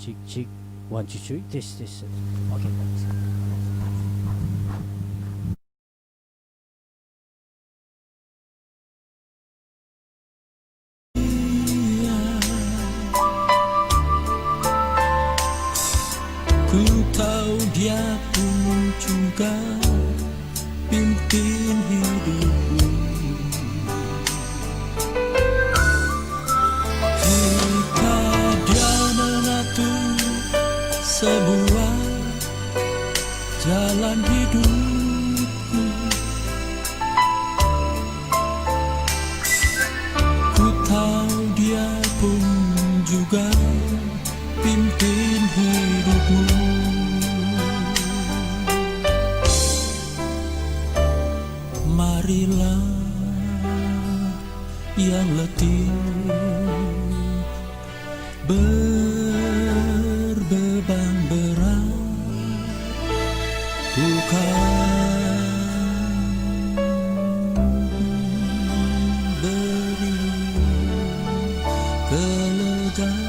Cik cik, 1 2 3, tes. Oke. Ku tahu dia pun juga pimpin hidupku. Jika dia mengatur sebuah jalan hidupku, ku tahu dia pun juga pimpin hidupmu. Marilah yang letih berbeban berat, bukan beri kelegaan.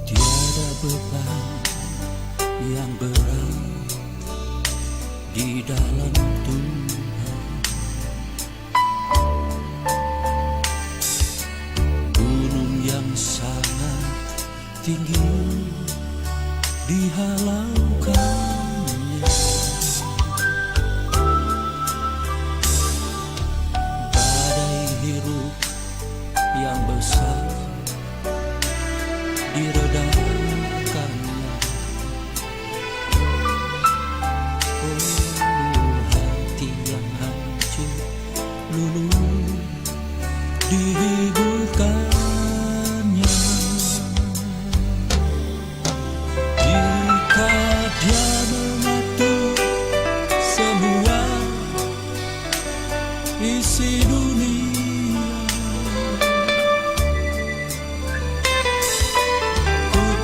Tiada beban yang berat di dalam Tuhan. Gunung yang sangat tinggi dihalaukannya, badai hiruk yang besar diredakannya. Oh, hati yang hancur luluh dihiburkannya. Jika dia mengatur semua isi dunia,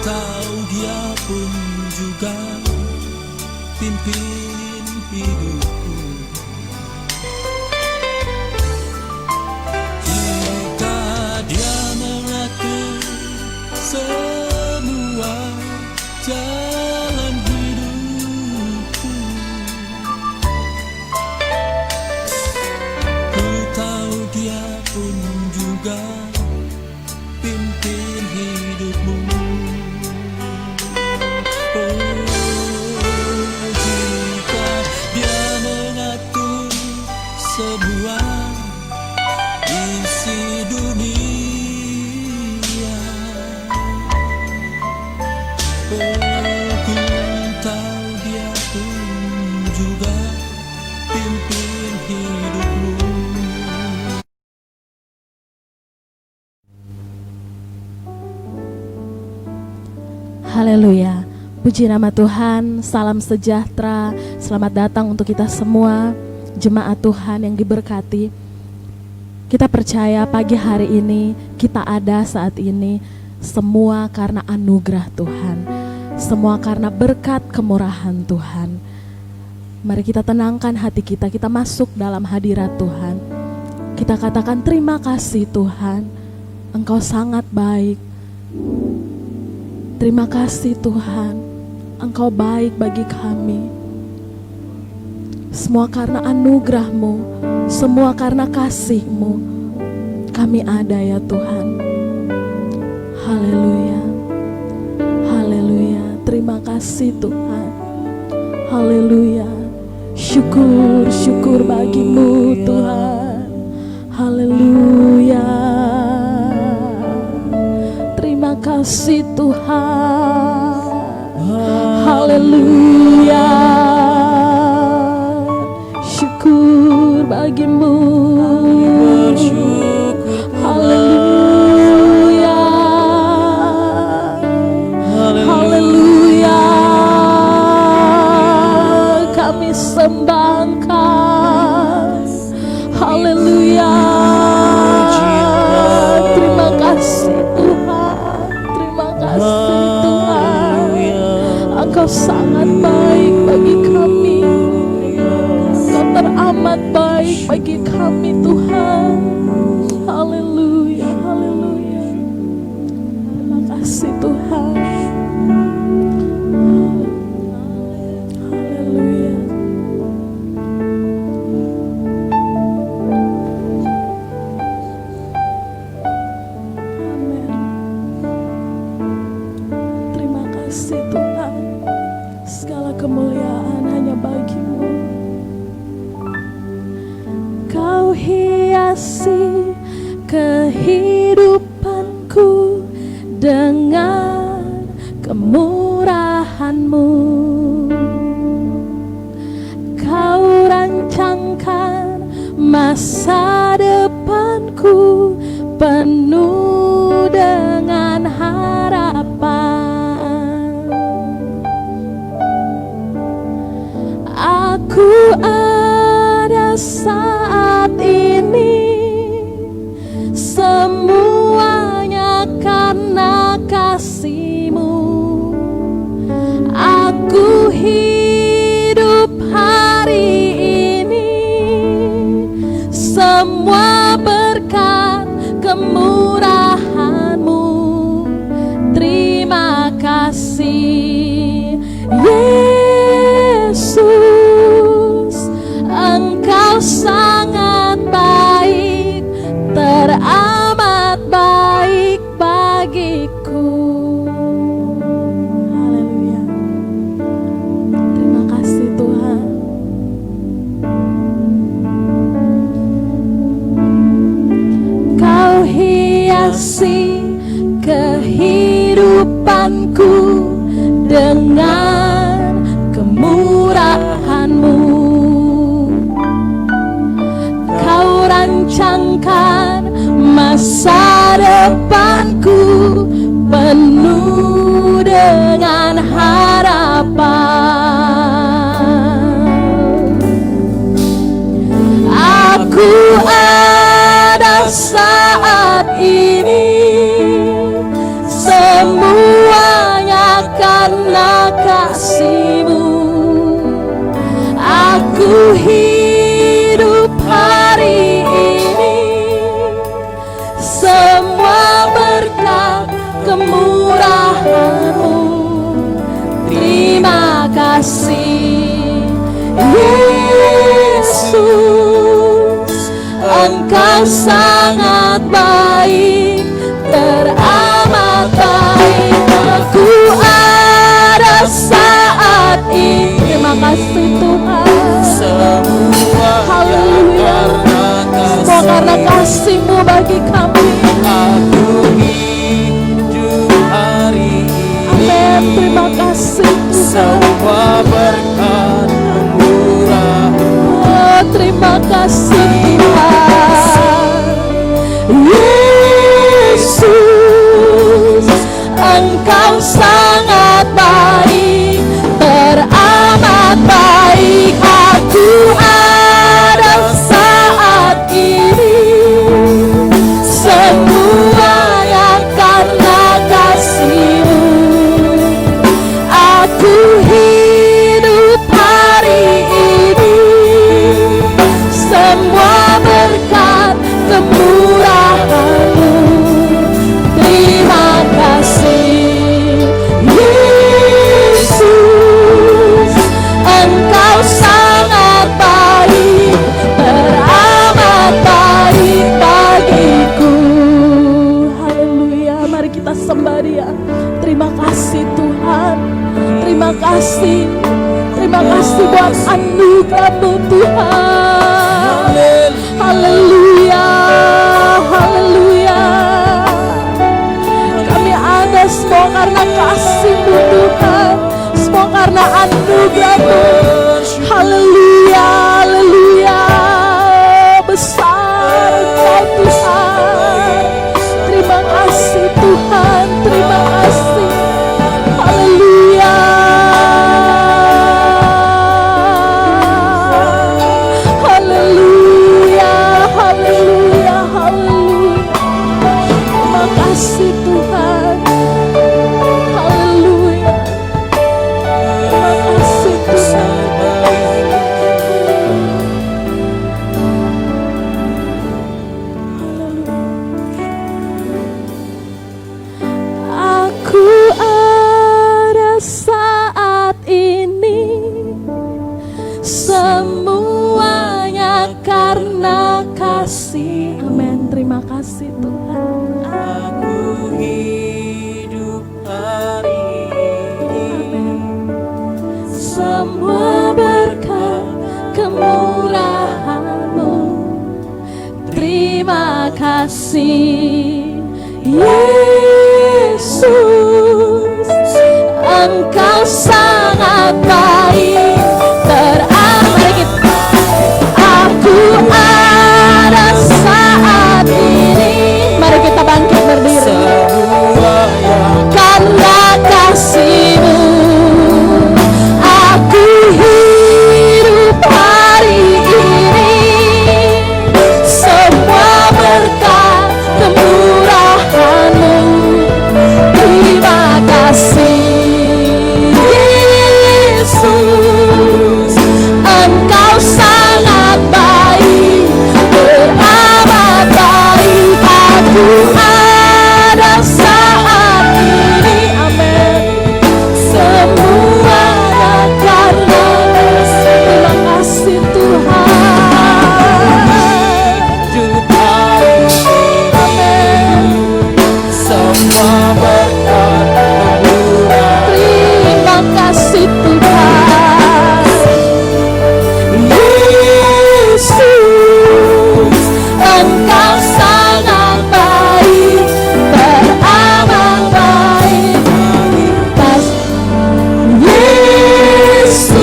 tahu dia pun juga pimpin hidupku. Jika dia mengatur semua jalan hidupku, ku tahu dia pun juga pimpin hidupmu. Sebuah isi dunia, oh, ku tahu dia pun juga pimpin hidupmu. Haleluya, puji nama Tuhan, salam sejahtera, selamat datang untuk kita semua. Jemaat Tuhan yang diberkati, kita percaya pagi hari ini kita ada saat ini semua karena anugerah Tuhan, semua karena berkat kemurahan Tuhan. Mari kita tenangkan hati kita, kita masuk dalam hadirat Tuhan. Kita katakan terima kasih Tuhan, Engkau sangat baik. Terima kasih Tuhan, Engkau baik bagi kami. Semua karena anugerah-Mu, semua karena kasih-Mu, kami ada ya Tuhan. Haleluya, haleluya, terima kasih Tuhan. Haleluya, syukur, syukur bagi-Mu Tuhan. Haleluya, terima kasih Tuhan. Haleluya, syukur bagi-Mu. Haleluya, haleluya. Engkau sangat baik bagi kami. Engkau teramat baik bagi kami Tuhan. Haleluya, haleluya. Terima kasih Tuhan. Haleluya. Amin. Terima kasih Tuhan. Segala kemuliaan hanya bagi-Mu. Kau hiasi kehidupanku dengan kemurahan-Mu. Kau rancangkan masa depanku penuh dengan harapan. Aku ada saat ini semuanya karena kasih-Mu. Aku hidup hari ini semua berkat kemurahan-Mu. Terima kasih Yesus, Engkau sangat baik, teramat baik bagiku. Haleluya. Terima kasih Tuhan. Kau hiasi kehidupanku dengan kemurahan-Mu. Kau rancangkan masa depanku penuh dengan harapan. Aku ada saat ini semuanya karena kasih-Mu. Aku hidup hari ini semua berkat kemurahan-Mu. Terima kasih Yesus, Engkau sangat baik, teramat baik. Aku ada saat ini. Terima kasih Tuhan. Haleluya. Semua karena kasih-Mu bagi kami. Aku hidup hari ini. Amin. Terima kasih Tuhan. Semua berkat kemurahan. Oh, terima kasih Tuhan. Yesus, Engkau sangat baik, teramat baik. Aku ada saat ini semuanya karena kasih-Mu. Aku hidup hari ini semua berkat kemurahan-Mu. Terima kasih Yesus, Engkau sangat baik, teramat baik bagiku. Haleluya. Mari kita sembah Dia. Terima kasih Tuhan. Terima kasih. Terima kasih buat anugerah-Mu Tuhan. Haleluya. Haleluya. Kami ada semua karena kasih-Mu Tuhan, semua karena anugerah-Mu. Haleluya. Haleluya. Besar Engkau Tuhan. Terima kasih Tuhan. Terima kasih. Haleluya. Haleluya. Haleluya. Haleluya. Terima kasih Tuhan. Haleluya. kasih Yesus, Engkau sangat baik, teramat. Aku ada saat ini. Mari kita bangkit berdiri. Karena kasih-Mu aku hidup hari ini. Semua berkat kemurahan-Mu. Terima kasih Yesus, Engkau sangat baik, teramat baik. Aku ada saat ini, amin. Semuanya karena kasih. Terima kasih Tuhan. Amin. Semua berkat kemurahan. Terima kasih Tuhan. Yesus, Engkau sangat baik, teramat baik. Yesus,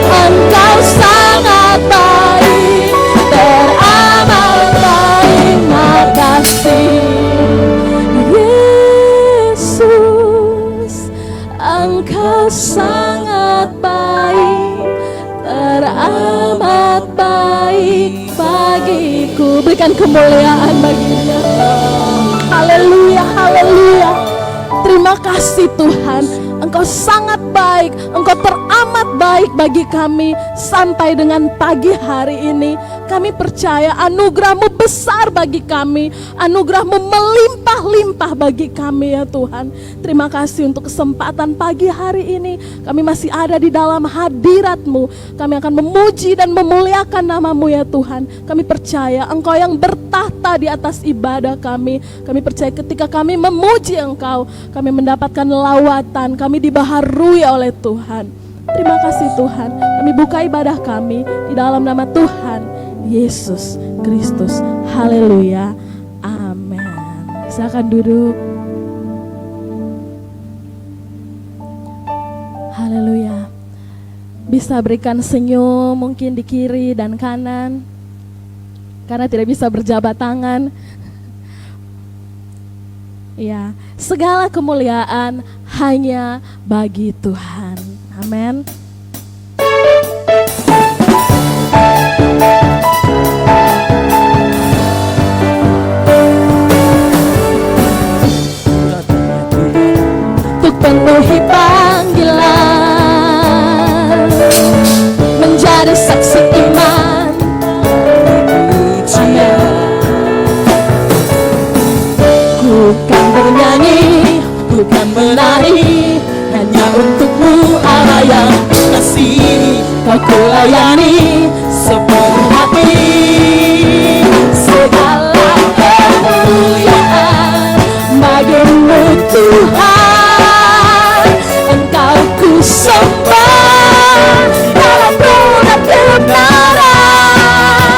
Engkau sangat baik, teramat baik. Makasih Yesus, Engkau sangat baik, teramat baik bagiku. Berikan kemuliaan baginya. Haleluya, haleluya. Terima kasih Tuhan, Engkau sangat baik, Engkau teramat baik bagi kami. Sampai dengan pagi hari ini kami percaya anugerah-Mu besar bagi kami, anugerah-Mu melimpah-limpah bagi kami ya Tuhan. Terima kasih untuk kesempatan pagi hari ini. Kami masih ada di dalam hadirat-Mu. Kami akan memuji dan memuliakan nama-Mu ya Tuhan. Kami percaya Engkau yang bertahta di atas ibadah kami. Kami percaya ketika kami memuji Engkau, kami mendapatkan lawatan, kami dibaharui oleh Tuhan. Terima kasih Tuhan. Kami buka ibadah kami di dalam nama Tuhan Yesus Kristus. Haleluya. Amin. Silakan duduk. Haleluya. Bisa berikan senyum mungkin di kiri dan kanan, karena tidak bisa berjabat tangan. Ya, segala kemuliaan hanya bagi Tuhan. Amin. Untuk penuhi panggilan, menjadi saksi iman. Amin. Bukan bernyanyi, bukan menari, hanya untuk-Mu Allah yang kasih. Kau kulayani sepenuh hati. Segala kemuliaan bagi-Mu Tuhan. Engkau ku sembah dalam roh dan kebenaran.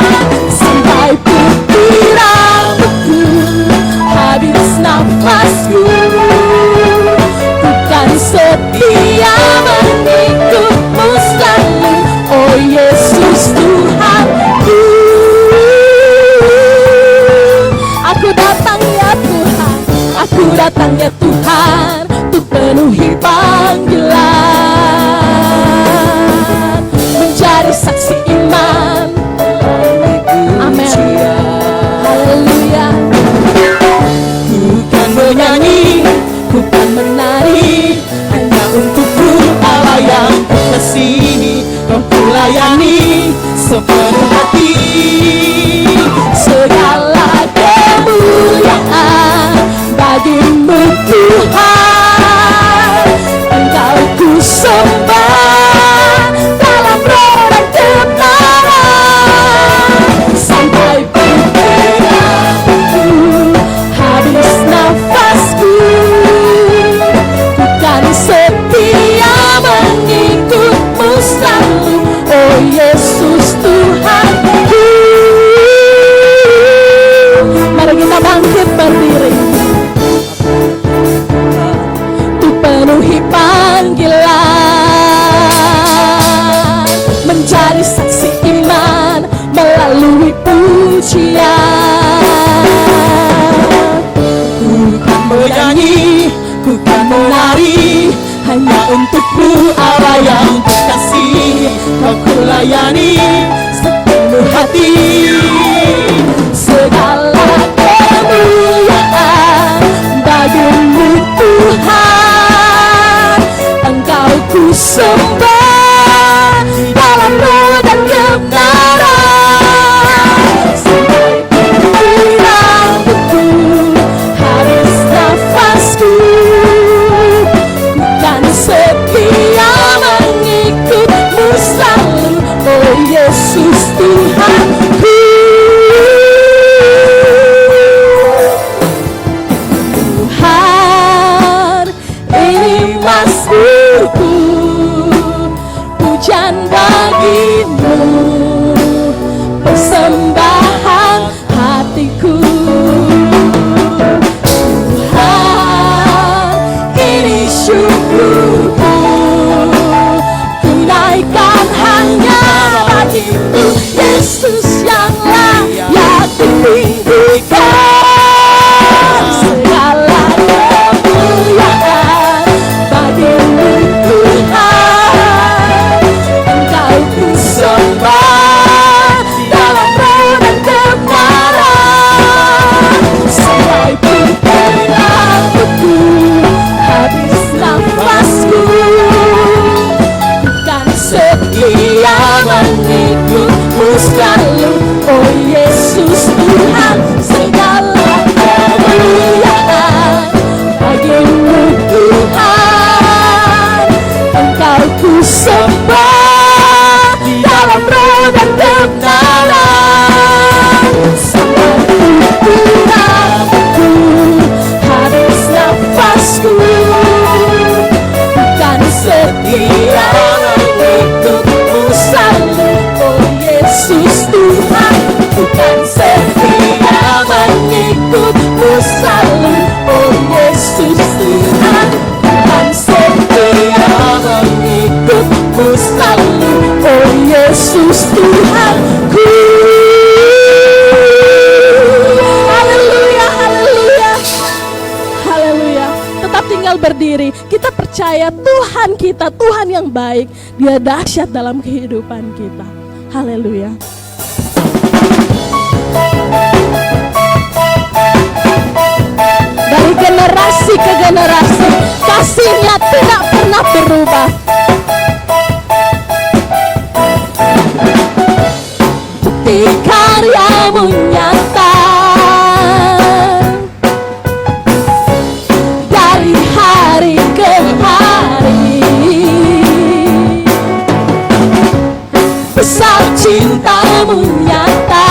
Sampai putih rambutku, habis nafasku, bukan setia mengikut-Mu selalu. Oh Yesus Tuhanku, aku datang ya Tuhan, aku datang ya Tuhan, untuk penuhi panggilan, menjadi saksi iman. Amin. Haleluya. Bukan menyanyi, bukan menari, hanya untuk-Mu Allah yang kasih. Kau kulayani sepenuh hati. Segala kemuliaan bagi-Mu Tuhan. penuhi panggilan, menjadi saksi iman melalui pujian. Ku kan bernyanyi, ku kan menari, hanya untukmu Allah yang terkasih. Kau ku layani sepenuh hati. Segala kemuliaan bagimu Tuhan, Engkau ku sembah dalam roh dan kebenaran. Sampai titik rambutku, habis nafasku, ku kan setia mengikutmu selalu, oh Yesus Tuhanku. Tuhan, ini masukku, pujian bagimu, persembahan hatiku. Tuhan, ini syukurku, ku naikkan hanya bagimu, Yesus yang layak ditinggikan. Segala kemuliaan bagimu Tuhan, Engkau ku sembah dalam roh dan kebenaran. Sampai titik rambutku, habis nafasku, bukan setia mengikutmu selalu, oh Yesus Tuhan. Segala kemuliaan bagimu Tuhan, Engkau ku sembah dalam roh dan kebenaran. Sampai titik rambutku, habis nafasku, bukan setia mengikutmu selalu, oh Yesus Tuhan. Bukan setia mengikutmu selalu, oh Yesus Tuhan. Bukan setia mengikutmu selalu, oh Yesus Tuhanku. Haleluya, haleluya, haleluya. Tetap tinggal berdiri. Kita percaya Tuhan kita, Tuhan yang baik. Dia dahsyat dalam kehidupan kita. Haleluya. Dari generasi ke generasi, kasih-Nya tidak pernah berubah. Bukti karya-Mu nyata dari hari ke hari. Besar cinta-Mu nyata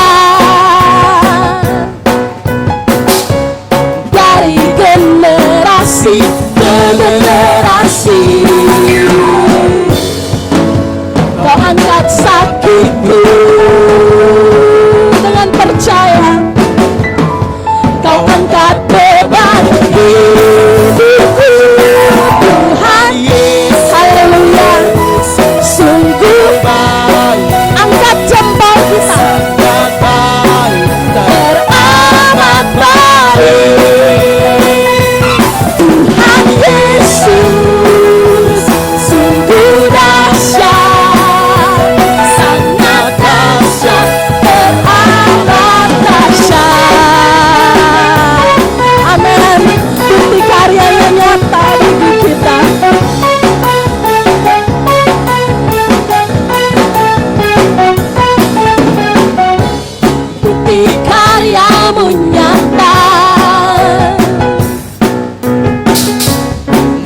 dari generasi ke generasi. Kau angkat sakitku dengan percaya, Kau angkat beban hidupku Tuhan. Haleluya. Sungguh angkat jempol kita, teramat baik Tuhan Yesus. Sungguh dahsyat, sangat dahsyat, teramat dahsyat. Amin. Bukti karyanya nyata bagi kita. Bukti karya-Mu nyata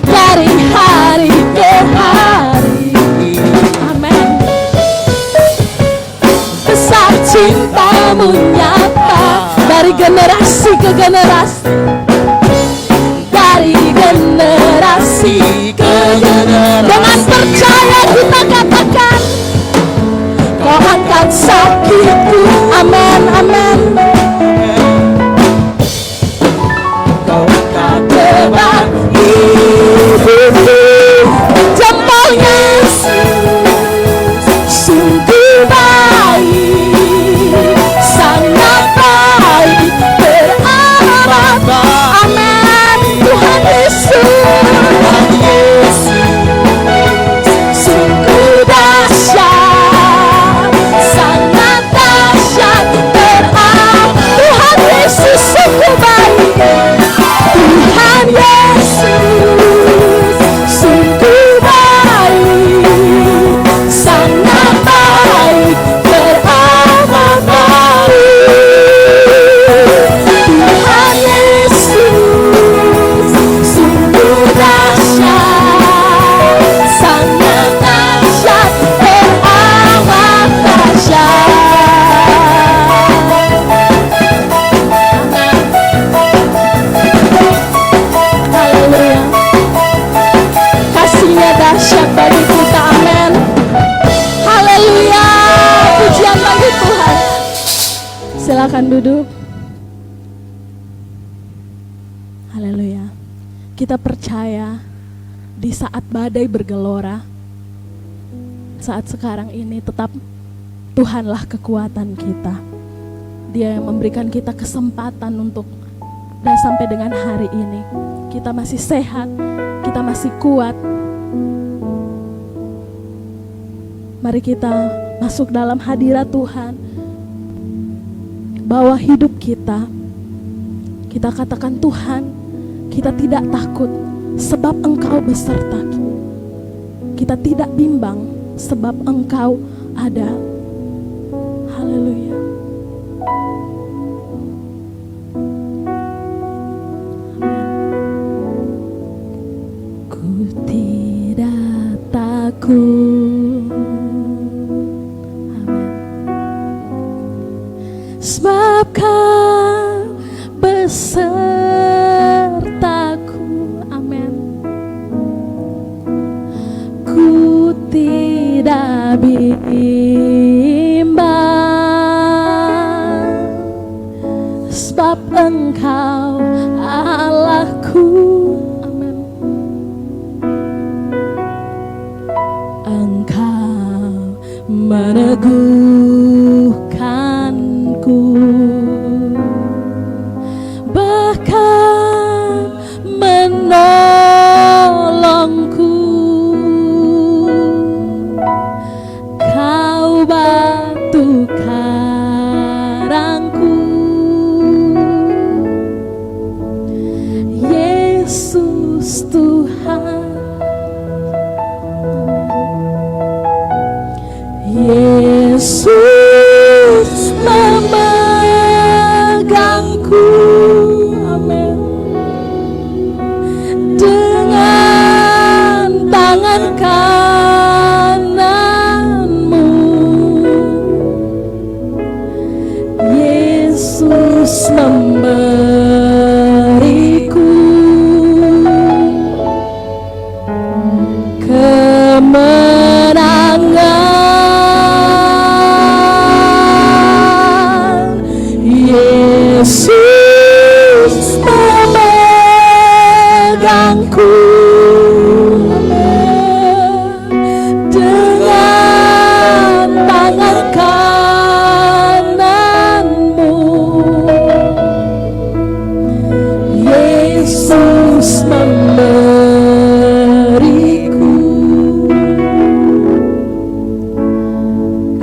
dari hari ke hari. Amin. Besar cinta-Mu nyata dari generasi ke generasi. Dari generasi ke generasi. Dengan percaya kita katakan, Kau angkat sakitku. Amin, amin. Kau angkat beban hidupku Silakan duduk. Haleluya. Kita percaya di saat badai bergelora, saat sekarang ini tetap Tuhanlah kekuatan kita. Dia yang memberikan kita kesempatan untuk dan sampai dengan hari ini kita masih sehat, kita masih kuat. Mari kita masuk dalam hadirat Tuhan. Bawa hidup kita. Kita katakan, Tuhan, kita tidak takut sebab Engkau beserta kita. Kita tidak bimbang sebab Engkau ada. Haleluya. Amin. Ku tidak takut. Amin. Sebab Kau besertaku. Amin. Ku tidak bimbang sebab Engkau Allahku. Amin. Engkau meneguhkanku, bahkan menolongku. Kau batu karangku, Yesus Tuhan. Yesus memegangku. Amin. Dengan tangan kananmu, Yesus memberiku kemenangan. Yesus memegangku dengan tangan kananmu. Yesus memberiku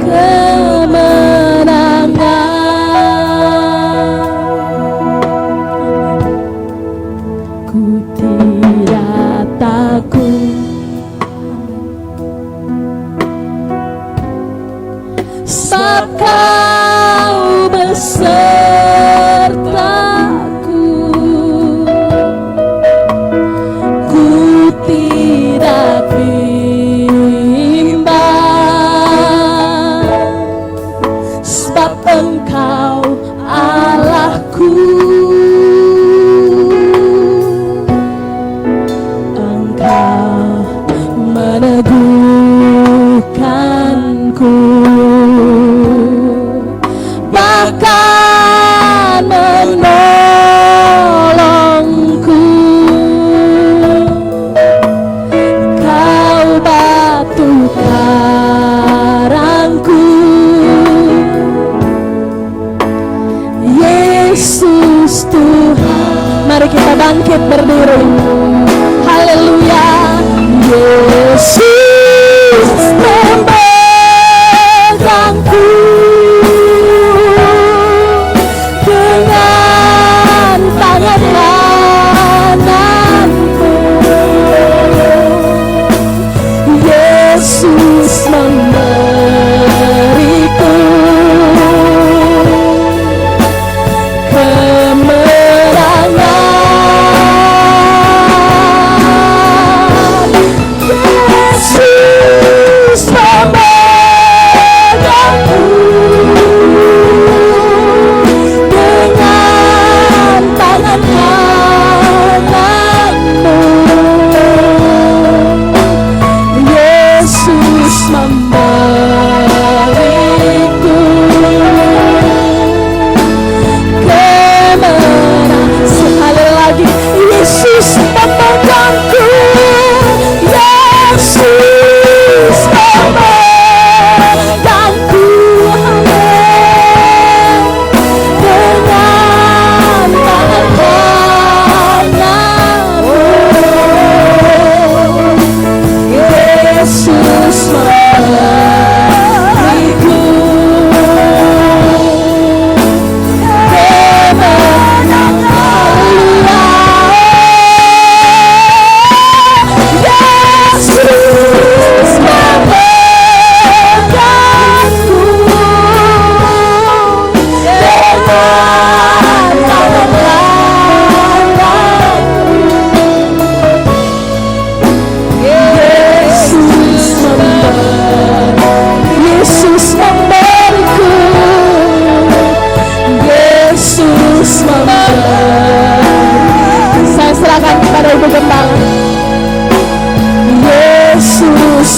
kemenangan. Ku tidak takut sebab Kau besertaku. Ku tidak bimbang sebab Engkau Allahku. Engkau meneguhkanku, bahkan menolongku. Kau batu karangku, Yesus Tuhan. Mari kita bangkit berdiri. Haleluya. Yesus memegangku dengan tangan kananmu. Yesus memberiku kemenangan.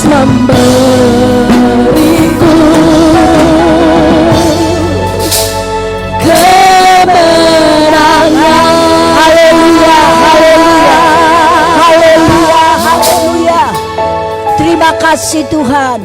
memberiku kemenangan. Haleluya, haleluya, haleluya, haleluya. Terima kasih Tuhan.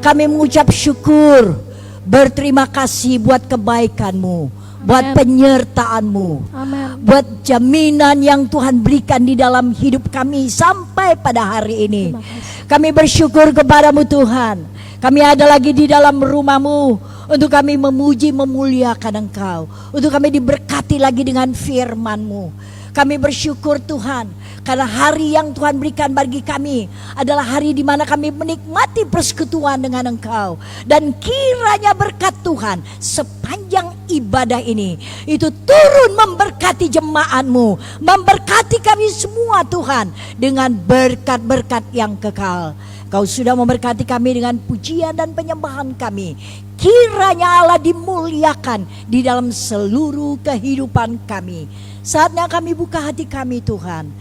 Kami mengucap syukur, berterima kasih buat kebaikan-Mu, buat penyertaan-Mu, Amin. buat jaminan yang Tuhan berikan di dalam hidup kami sampai pada hari ini. Terima kasih. Kami bersyukur kepadamu Tuhan. Kami ada lagi di dalam rumah-Mu untuk kami memuji memuliakan Engkau, untuk kami diberkati lagi dengan firman-Mu. Kami bersyukur Tuhan, karena hari yang Tuhan berikan bagi kami adalah hari di mana kami menikmati persekutuan dengan Engkau. Dan kiranya berkat Tuhan sepanjang ibadah ini itu turun memberkati jemaat-Mu, memberkati kami semua Tuhan dengan berkat-berkat yang kekal. Kau sudah memberkati kami dengan pujian dan penyembahan kami. Kiranya Allah dimuliakan di dalam seluruh kehidupan kami. Saatnya kami buka hati kami Tuhan.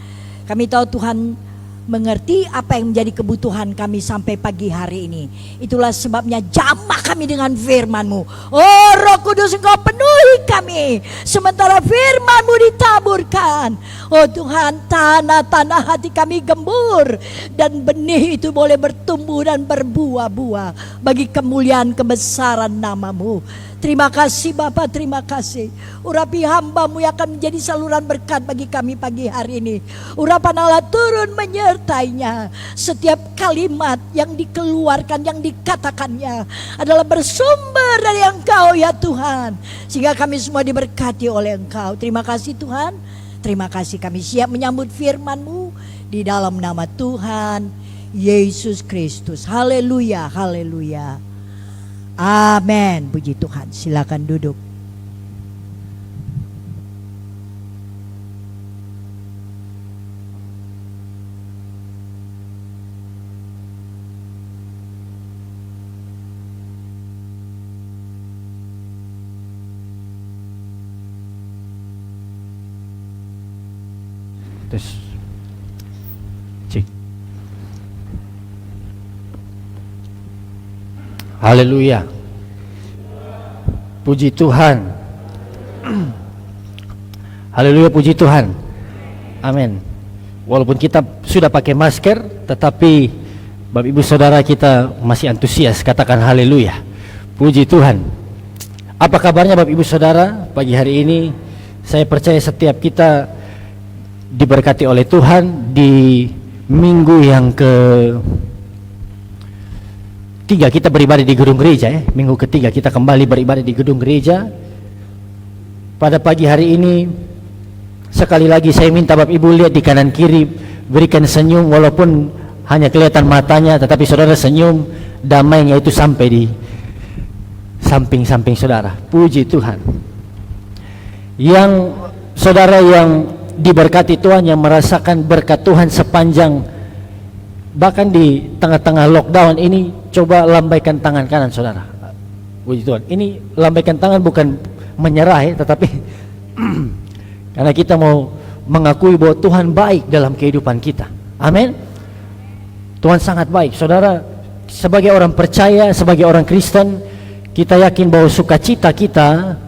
Kami tahu Tuhan mengerti apa yang menjadi kebutuhan kami sampai pagi hari ini. Itulah sebabnya jamah kami dengan firman-Mu. Oh Roh Kudus, Engkau penuhi kami sementara firman-Mu ditaburkan. Oh Tuhan, tanah-tanah hati kami gembur, dan benih itu boleh bertumbuh dan berbuah-buah bagi kemuliaan kebesaran nama-Mu. Terima kasih Bapa, terima kasih. Urapi hamba-Mu yang akan menjadi saluran berkat bagi kami pagi hari ini. Urapan Allah turun menyertainya. Setiap kalimat yang dikeluarkan, yang dikatakannya adalah bersumber dari Engkau ya Tuhan. Sehingga kami semua diberkati oleh Engkau. Terima kasih Tuhan. Terima kasih, kami siap menyambut firman-Mu di dalam nama Tuhan Yesus Kristus. Haleluya, haleluya. Amin. Puji Tuhan. Silakan duduk. Terus cik. Haleluya. Puji Tuhan. Haleluya, puji Tuhan. Amin. Walaupun kita sudah pakai masker, tetapi Bapak Ibu Saudara kita masih antusias. Katakan haleluya. Puji Tuhan. Apa kabarnya Bapak Ibu Saudara pagi hari ini? Saya percaya setiap kita diberkati oleh Tuhan di minggu yang ketiga kita beribadah di gedung gereja ya. Minggu ketiga kita kembali beribadah di gedung gereja. Pada pagi hari ini sekali lagi saya minta Bapak Ibu lihat di kanan kiri, berikan senyum walaupun hanya kelihatan matanya, tetapi saudara senyum, damainya itu sampai di samping-samping saudara. Puji Tuhan. Yang saudara yang diberkati Tuhan, yang merasakan berkat Tuhan sepanjang bahkan di tengah-tengah lockdown ini, coba lambaikan tangan kanan saudara. Puji Tuhan. Ini lambaikan tangan bukan menyerah ya, tetapi karena kita mau mengakui bahwa Tuhan baik dalam kehidupan kita. Amin. Tuhan sangat baik. Saudara, sebagai orang percaya, sebagai orang Kristen, kita yakin bahwa sukacita kita,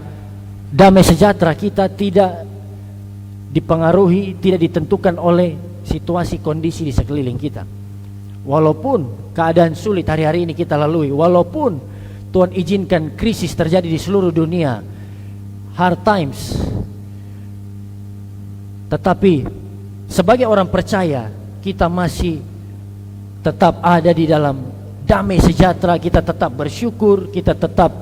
damai sejahtera kita tidak dipengaruhi, tidak ditentukan oleh situasi kondisi di sekeliling kita. Walaupun keadaan sulit hari-hari ini kita lalui, walaupun Tuhan izinkan krisis terjadi di seluruh dunia, hard times, tetapi sebagai orang percaya kita masih tetap ada di dalam damai sejahtera. Kita tetap bersyukur, kita tetap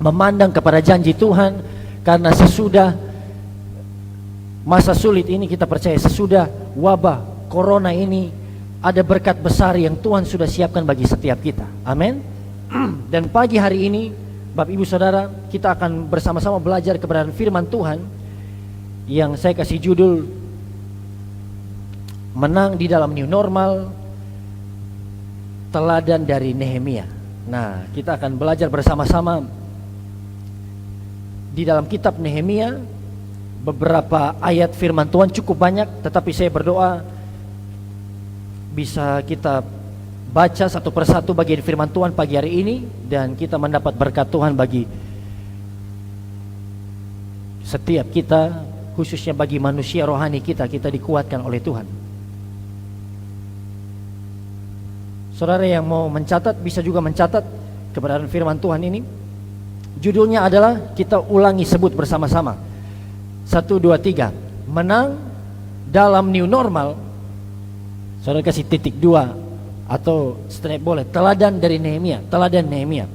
memandang kepada janji Tuhan, karena sesudah masa sulit ini kita percaya, sesudah wabah corona ini ada berkat besar yang Tuhan sudah siapkan bagi setiap kita. Amin. Dan pagi hari ini Bapak Ibu Saudara, kita akan bersama-sama belajar kebenaran firman Tuhan yang saya kasih judul Menang di dalam New Normal, Teladan dari Nehemia. Nah, kita akan belajar bersama-sama di dalam kitab Nehemia. Beberapa ayat firman Tuhan cukup banyak, tetapi saya berdoa bisa kita baca satu persatu bagian firman Tuhan pagi hari ini, dan kita mendapat berkat Tuhan bagi setiap kita, khususnya bagi manusia rohani kita dikuatkan oleh Tuhan. Saudara yang mau mencatat bisa juga mencatat kebenaran firman Tuhan ini. Judulnya adalah, kita ulangi sebut bersama-sama. 1, 2, 3. Menang dalam new normal. Saudara kasih titik 2 atau strip boleh. Teladan dari Nehemia. Teladan Nehemia.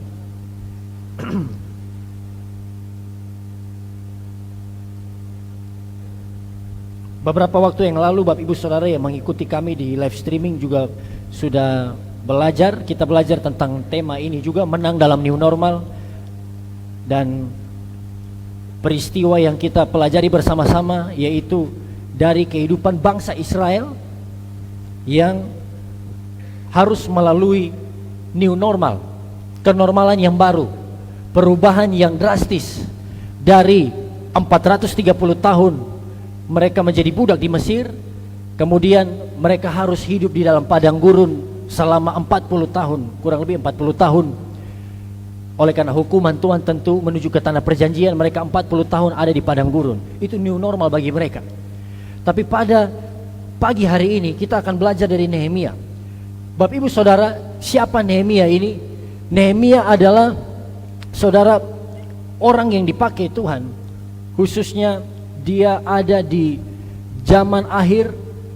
Beberapa waktu yang lalu Bapak Ibu Saudara yang mengikuti kami di live streaming juga sudah belajar. Kita belajar tentang tema ini juga, menang dalam new normal. Dan peristiwa yang kita pelajari bersama-sama yaitu dari kehidupan bangsa Israel yang harus melalui new normal, kenormalan yang baru, perubahan yang drastis. Dari 430 tahun mereka menjadi budak di Mesir, kemudian mereka harus hidup di dalam padang gurun selama 40 tahun, kurang lebih 40 tahun. Oleh karena hukuman Tuhan tentu menuju ke tanah perjanjian, mereka 40 tahun ada di padang gurun. Itu new normal bagi mereka. Tapi pada pagi hari ini kita akan belajar dari Nehemia. Bapak Ibu Saudara, siapa Nehemia ini? Nehemia adalah, saudara, orang yang dipakai Tuhan. Khususnya dia ada di zaman akhir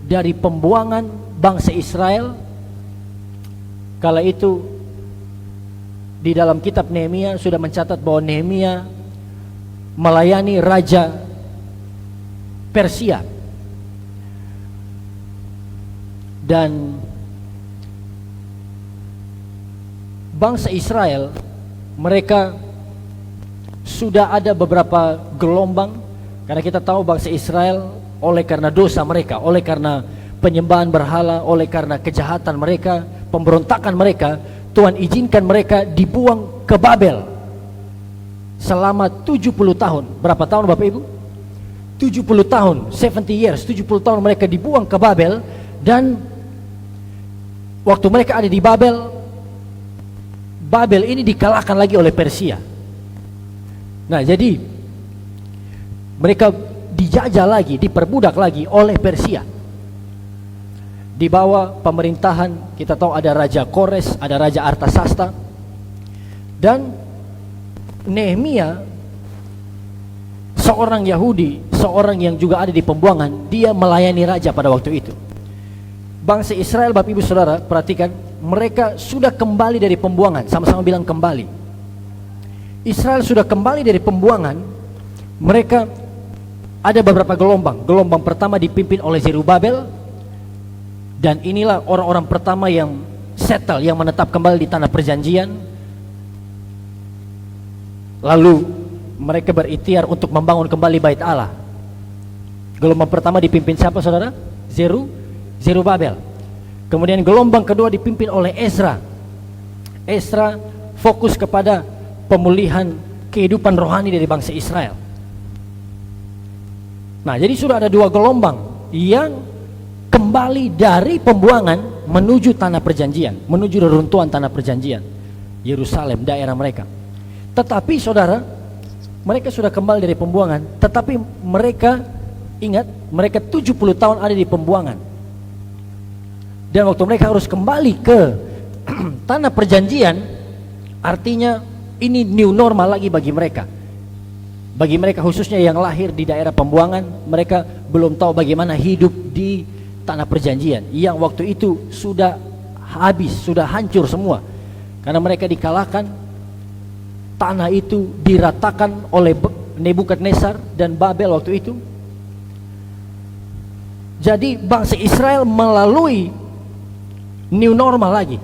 dari pembuangan bangsa Israel. Kala itu di dalam kitab Nehemia sudah mencatat bahwa Nehemia melayani Raja Persia. Dan bangsa Israel, mereka sudah ada beberapa gelombang. Karena kita tahu bangsa Israel oleh karena dosa mereka, oleh karena penyembahan berhala, oleh karena kejahatan mereka, pemberontakan mereka, Tuhan izinkan mereka dibuang ke Babel selama 70 tahun. Berapa tahun Bapak Ibu? 70 tahun, 70 years, 70 tahun mereka dibuang ke Babel. Dan waktu mereka ada di Babel, Babel ini dikalahkan lagi oleh Persia. Nah, jadi mereka dijajah lagi, diperbudak lagi oleh Persia. Di bawah pemerintahan, kita tahu ada Raja Kores, ada Raja Artasasta. Dan Nehemia, seorang Yahudi, seorang yang juga ada di pembuangan, dia melayani raja pada waktu itu. Bangsa Israel, Bapak Ibu Saudara, perhatikan, mereka sudah kembali dari pembuangan. Sama-sama bilang kembali. Israel sudah kembali dari pembuangan. Mereka ada beberapa gelombang. Gelombang pertama dipimpin oleh Zerubabel. Dan inilah orang-orang pertama yang settle, yang menetap kembali di tanah perjanjian. Lalu mereka berikhtiar untuk membangun kembali bait Allah. Gelombang pertama dipimpin siapa saudara? Zerubabel. Kemudian gelombang kedua dipimpin oleh Ezra. Ezra fokus kepada pemulihan kehidupan rohani dari bangsa Israel. Nah, jadi sudah ada dua gelombang yang kembali dari pembuangan menuju tanah perjanjian, menuju reruntuhan tanah perjanjian, Yerusalem, daerah mereka. Tetapi saudara, mereka sudah kembali dari pembuangan, tetapi mereka, ingat, mereka 70 tahun ada di pembuangan. Dan waktu mereka harus kembali ke tanah perjanjian, artinya ini new normal lagi bagi mereka. Bagi mereka khususnya yang lahir di daerah pembuangan, mereka belum tahu bagaimana hidup di tanah perjanjian yang waktu itu sudah habis, sudah hancur semua. Karena mereka dikalahkan, tanah itu diratakan oleh Nebukadnezar dan Babel waktu itu. Jadi bangsa Israel melalui new normal lagi.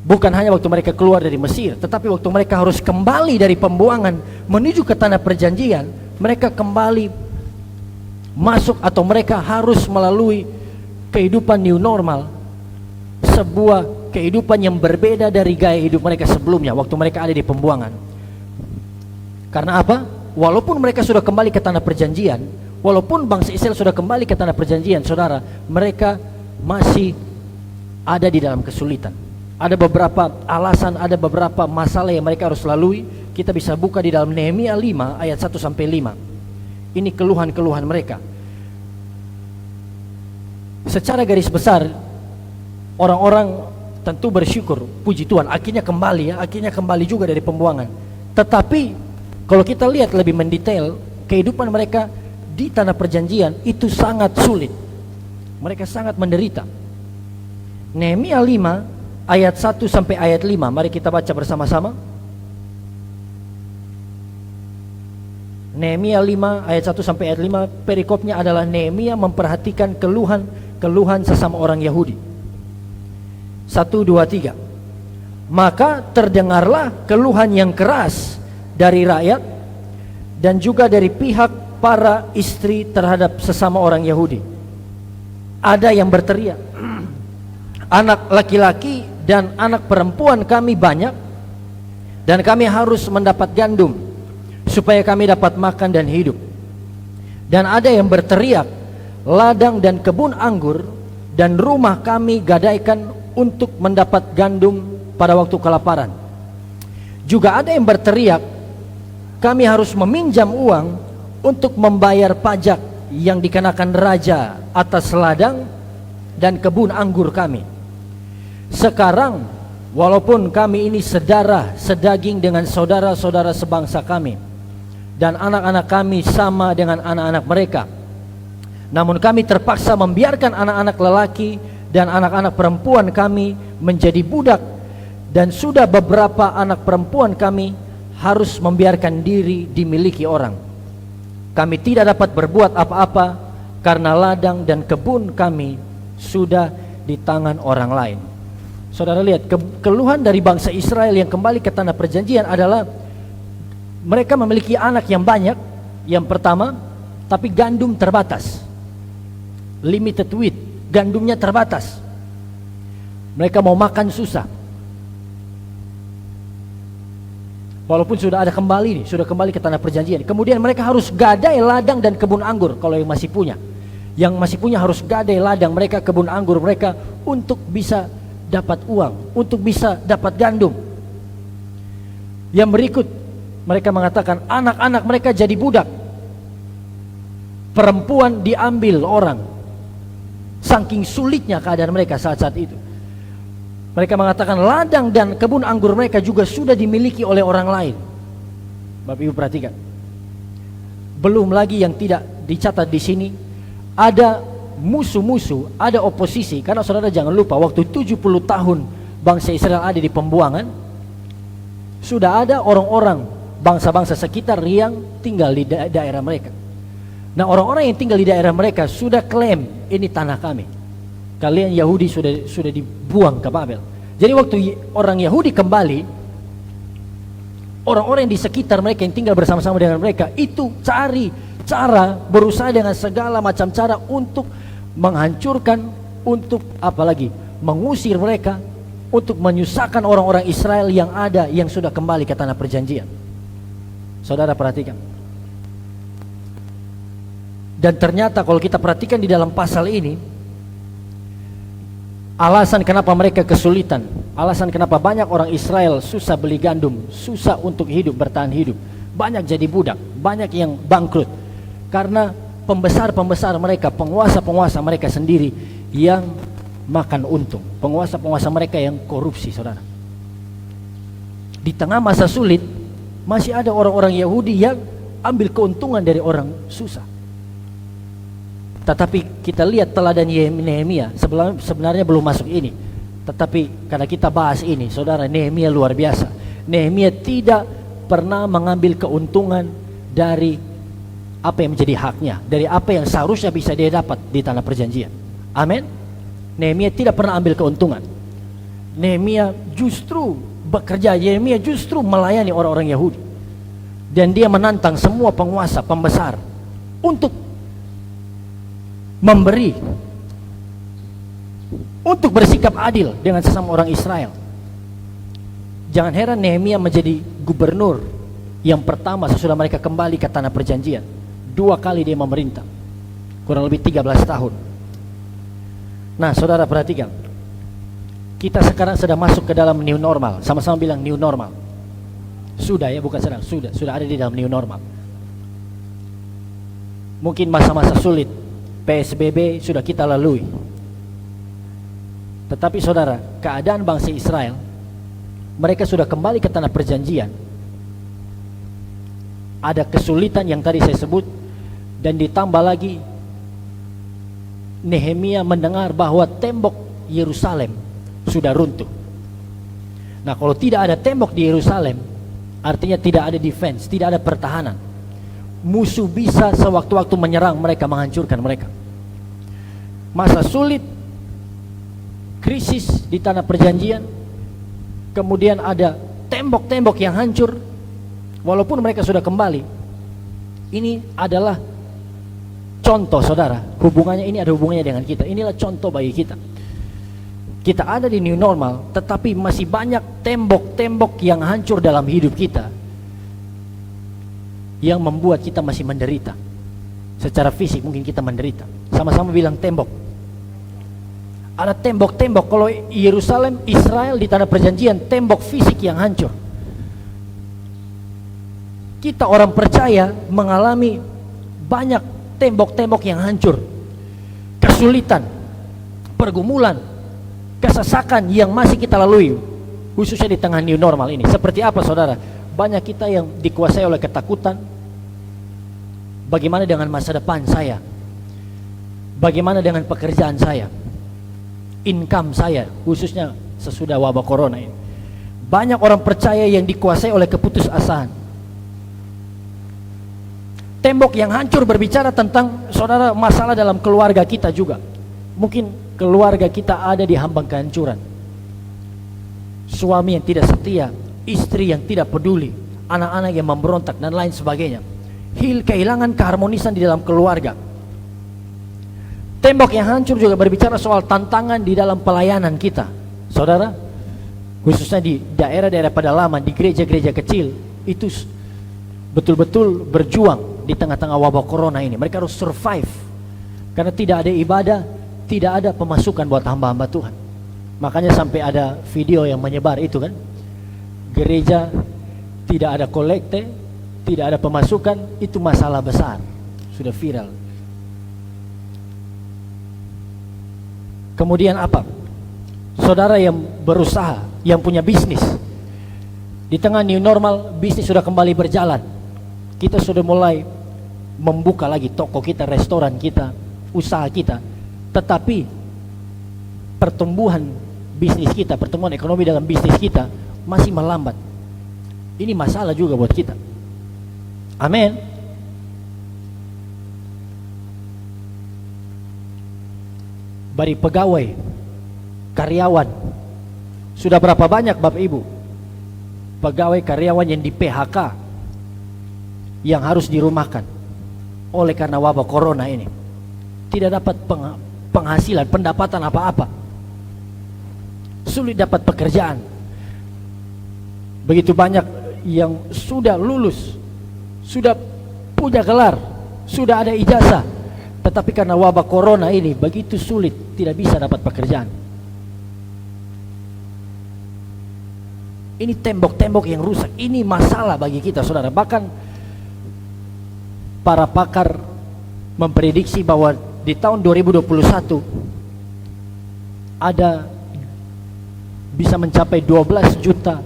Bukan hanya waktu mereka keluar dari Mesir, tetapi waktu mereka harus kembali dari pembuangan menuju ke tanah perjanjian, mereka kembali masuk atau mereka harus melalui kehidupan new normal, sebuah kehidupan yang berbeda dari gaya hidup mereka sebelumnya waktu mereka ada di pembuangan. Karena apa? Walaupun mereka sudah kembali ke tanah perjanjian, walaupun bangsa Israel sudah kembali ke tanah perjanjian, saudara, mereka masih ada di dalam kesulitan. Ada beberapa alasan, ada beberapa masalah yang mereka harus lalui. Kita bisa buka di dalam Nehemia 5 ayat 1 sampai 5. Ini keluhan-keluhan mereka. Secara garis besar, orang-orang tentu bersyukur, puji Tuhan, akhirnya kembali juga dari pembuangan. Tetapi kalau kita lihat lebih mendetail, kehidupan mereka di tanah perjanjian itu sangat sulit. Mereka sangat menderita. Nehemia 5 ayat 1 sampai ayat 5. Mari kita baca bersama-sama. Nehemia 5 ayat 1 sampai ayat 5. Perikopnya adalah Nehemia memperhatikan keluhan sesama orang Yahudi. 1, 2, 3. Maka terdengarlah keluhan yang keras dari rakyat dan juga dari pihak para istri terhadap sesama orang Yahudi. Ada yang berteriak, anak laki-laki dan anak perempuan kami banyak, dan kami harus mendapat gandum supaya kami dapat makan dan hidup. Dan ada yang berteriak, ladang dan kebun anggur dan rumah kami gadaikan untuk mendapat gandum pada waktu kelaparan. Juga ada yang berteriak, kami harus meminjam uang untuk membayar pajak yang dikenakan raja atas ladang dan kebun anggur kami. Sekarang walaupun kami ini sedarah sedaging dengan saudara-saudara sebangsa kami, dan anak-anak kami sama dengan anak-anak mereka, namun kami terpaksa membiarkan anak-anak lelaki dan anak-anak perempuan kami menjadi budak, dan sudah beberapa anak perempuan kami harus membiarkan diri dimiliki orang. Kami tidak dapat berbuat apa-apa karena ladang dan kebun kami sudah di tangan orang lain. Saudara lihat, keluhan dari bangsa Israel yang kembali ke tanah perjanjian adalah mereka memiliki anak yang banyak, yang pertama, tapi gandum terbatas. Limited wheat, gandumnya terbatas. Mereka mau makan susah. Walaupun sudah kembali ke tanah perjanjian. Kemudian mereka harus gadai ladang dan kebun anggur kalau yang masih punya. Yang masih punya harus gadai ladang mereka, kebun anggur mereka untuk bisa dapat uang, untuk bisa dapat gandum. Yang berikut, mereka mengatakan anak-anak mereka jadi budak. Perempuan diambil orang. Saking sulitnya keadaan mereka saat-saat itu. Mereka mengatakan ladang dan kebun anggur mereka juga sudah dimiliki oleh orang lain. Bapak Ibu perhatikan. Belum lagi yang tidak dicatat di sini, ada musuh-musuh, ada oposisi. Karena saudara jangan lupa, waktu 70 tahun bangsa Israel ada di pembuangan, sudah ada orang-orang bangsa-bangsa sekitar yang tinggal di daerah mereka. Nah, orang-orang yang tinggal di daerah mereka sudah klaim, ini tanah kami. Kalian Yahudi sudah dibuang ke Babel. Jadi waktu orang Yahudi kembali, orang-orang yang di sekitar mereka yang tinggal bersama-sama dengan mereka itu cari cara, berusaha dengan segala macam cara untuk menghancurkan, untuk apalagi mengusir mereka, untuk menyusahkan orang-orang Israel yang ada, yang sudah kembali ke tanah perjanjian. Saudara perhatikan. Dan ternyata kalau kita perhatikan di dalam pasal ini, alasan kenapa mereka kesulitan, alasan kenapa banyak orang Israel susah beli gandum, susah untuk hidup, bertahan hidup, banyak jadi budak, banyak yang bangkrut, karena pembesar-pembesar mereka, penguasa-penguasa mereka sendiri yang makan untung, penguasa-penguasa mereka yang korupsi, saudara. Di tengah masa sulit, masih ada orang-orang Yahudi yang ambil keuntungan dari orang susah. Tetapi kita lihat teladan Nehemia, sebenarnya belum masuk ini. Tetapi karena kita bahas ini, saudara, Nehemia luar biasa. Nehemia tidak pernah mengambil keuntungan dari apa yang menjadi haknya, dari apa yang seharusnya bisa dia dapat di tanah perjanjian. Amin. Nehemia tidak pernah ambil keuntungan. Nehemia justru bekerja, Nehemia justru melayani orang-orang Yahudi. Dan dia menantang semua penguasa, pembesar untuk memberi, untuk bersikap adil dengan sesama orang Israel. Jangan heran Nehemia menjadi gubernur yang pertama sesudah mereka kembali ke tanah perjanjian. 2 kali dia memerintah, kurang lebih 13 tahun. Nah, saudara perhatikan, Kita sekarang sedang masuk ke dalam new normal. Sama-sama bilang new normal. Sudah ya, bukan sedang, sudah ada di dalam new normal. Mungkin masa-masa sulit PSBB sudah kita lalui. Tetapi saudara, keadaan bangsa Israel, mereka sudah kembali ke tanah perjanjian. Ada kesulitan yang tadi saya sebut, dan ditambah lagi Nehemia mendengar bahwa tembok Yerusalem sudah runtuh. Nah, kalau tidak ada tembok di Yerusalem, artinya tidak ada defense, tidak ada pertahanan. Musuh bisa sewaktu-waktu menyerang mereka, menghancurkan mereka. Masa sulit, krisis di tanah perjanjian, kemudian ada tembok-tembok yang hancur, walaupun mereka sudah kembali. Ini adalah contoh, saudara, hubungannya ini ada hubungannya dengan kita. Inilah contoh bagi kita. Kita ada di new normal, tetapi masih banyak tembok-tembok yang hancur dalam hidup kita, yang membuat kita masih menderita. Secara fisik mungkin kita menderita. Sama-sama bilang tembok. Ada tembok-tembok. Kalau Yerusalem, Israel di tanah perjanjian, tembok fisik yang hancur. Kita orang percaya mengalami banyak tembok-tembok yang hancur. Kesulitan, pergumulan, kesesakan yang masih kita lalui, khususnya di tengah new normal ini. Seperti apa, saudara? Banyak kita yang dikuasai oleh ketakutan. Bagaimana dengan masa depan saya? Bagaimana dengan pekerjaan saya? Income saya, khususnya sesudah wabah corona ini. Banyak orang percaya yang dikuasai oleh keputusasaan. Tembok yang hancur berbicara tentang, saudara, masalah dalam keluarga kita juga. Mungkin keluarga kita ada di hambang kehancuran. Suami yang tidak setia, istri yang tidak peduli, anak-anak yang memberontak dan lain sebagainya. Kehilangan keharmonisan di dalam keluarga. Tembok yang hancur juga berbicara soal tantangan di dalam pelayanan kita, saudara, khususnya di daerah-daerah pedalaman, di gereja-gereja kecil. Itu betul-betul berjuang di tengah-tengah wabah corona ini. Mereka harus survive karena tidak ada ibadah, tidak ada pemasukan buat hamba-hamba Tuhan. Makanya sampai ada video yang menyebar itu kan, gereja tidak ada kolekte, tidak ada pemasukan, itu masalah besar, sudah viral. Kemudian apa? Saudara yang berusaha, yang punya bisnis, di tengah new normal, bisnis sudah kembali berjalan. Kita sudah mulai membuka lagi toko kita, restoran kita, usaha kita. Tetapi pertumbuhan bisnis kita, pertumbuhan ekonomi dalam bisnis kita masih melambat. Ini masalah juga buat kita. Amin. Bagi pegawai, karyawan, sudah berapa banyak Bapak Ibu pegawai karyawan yang di PHK, yang harus dirumahkan oleh karena wabah corona ini, tidak dapat penghasilan, pendapatan apa-apa, sulit dapat pekerjaan. Begitu banyak yang sudah lulus, sudah punya gelar, sudah ada ijazah, tetapi karena wabah corona ini begitu sulit, tidak bisa dapat pekerjaan. Ini tembok-tembok yang rusak. Ini masalah bagi kita, saudara. Bahkan para pakar memprediksi bahwa di tahun 2021 ada bisa mencapai 12 juta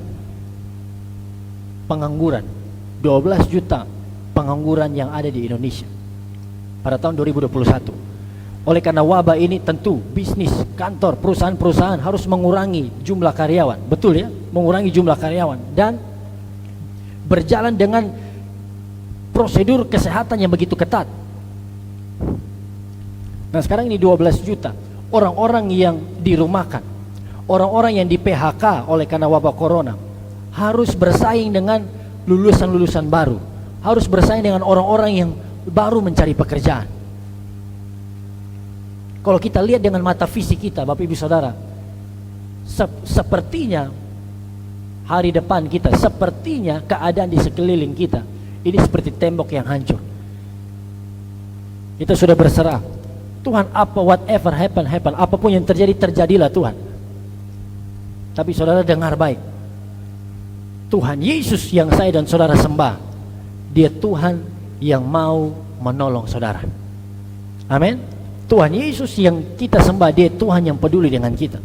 pengangguran. 12 juta pengangguran yang ada di Indonesia pada tahun 2021. Oleh karena wabah ini, tentu bisnis, kantor, perusahaan-perusahaan harus mengurangi jumlah karyawan. Betul ya? Mengurangi jumlah karyawan dan berjalan dengan prosedur kesehatan yang begitu ketat. Nah, sekarang ini 12 juta orang-orang yang dirumahkan, orang-orang yang di PHK oleh karena wabah corona, harus bersaing dengan lulusan-lulusan baru, harus bersaing dengan orang-orang yang baru mencari pekerjaan. Kalau kita lihat dengan mata fisik kita, Bapak Ibu Saudara, sepertinya hari depan kita, sepertinya keadaan di sekeliling kita ini seperti tembok yang hancur. Kita sudah berserah, Tuhan, apa whatever happen, apapun yang terjadi, terjadilah Tuhan. Tapi saudara dengar baik. Tuhan Yesus yang saya dan saudara sembah, Dia Tuhan yang mau menolong saudara. Amin. Tuhan Yesus yang kita sembah, Dia Tuhan yang peduli dengan kita.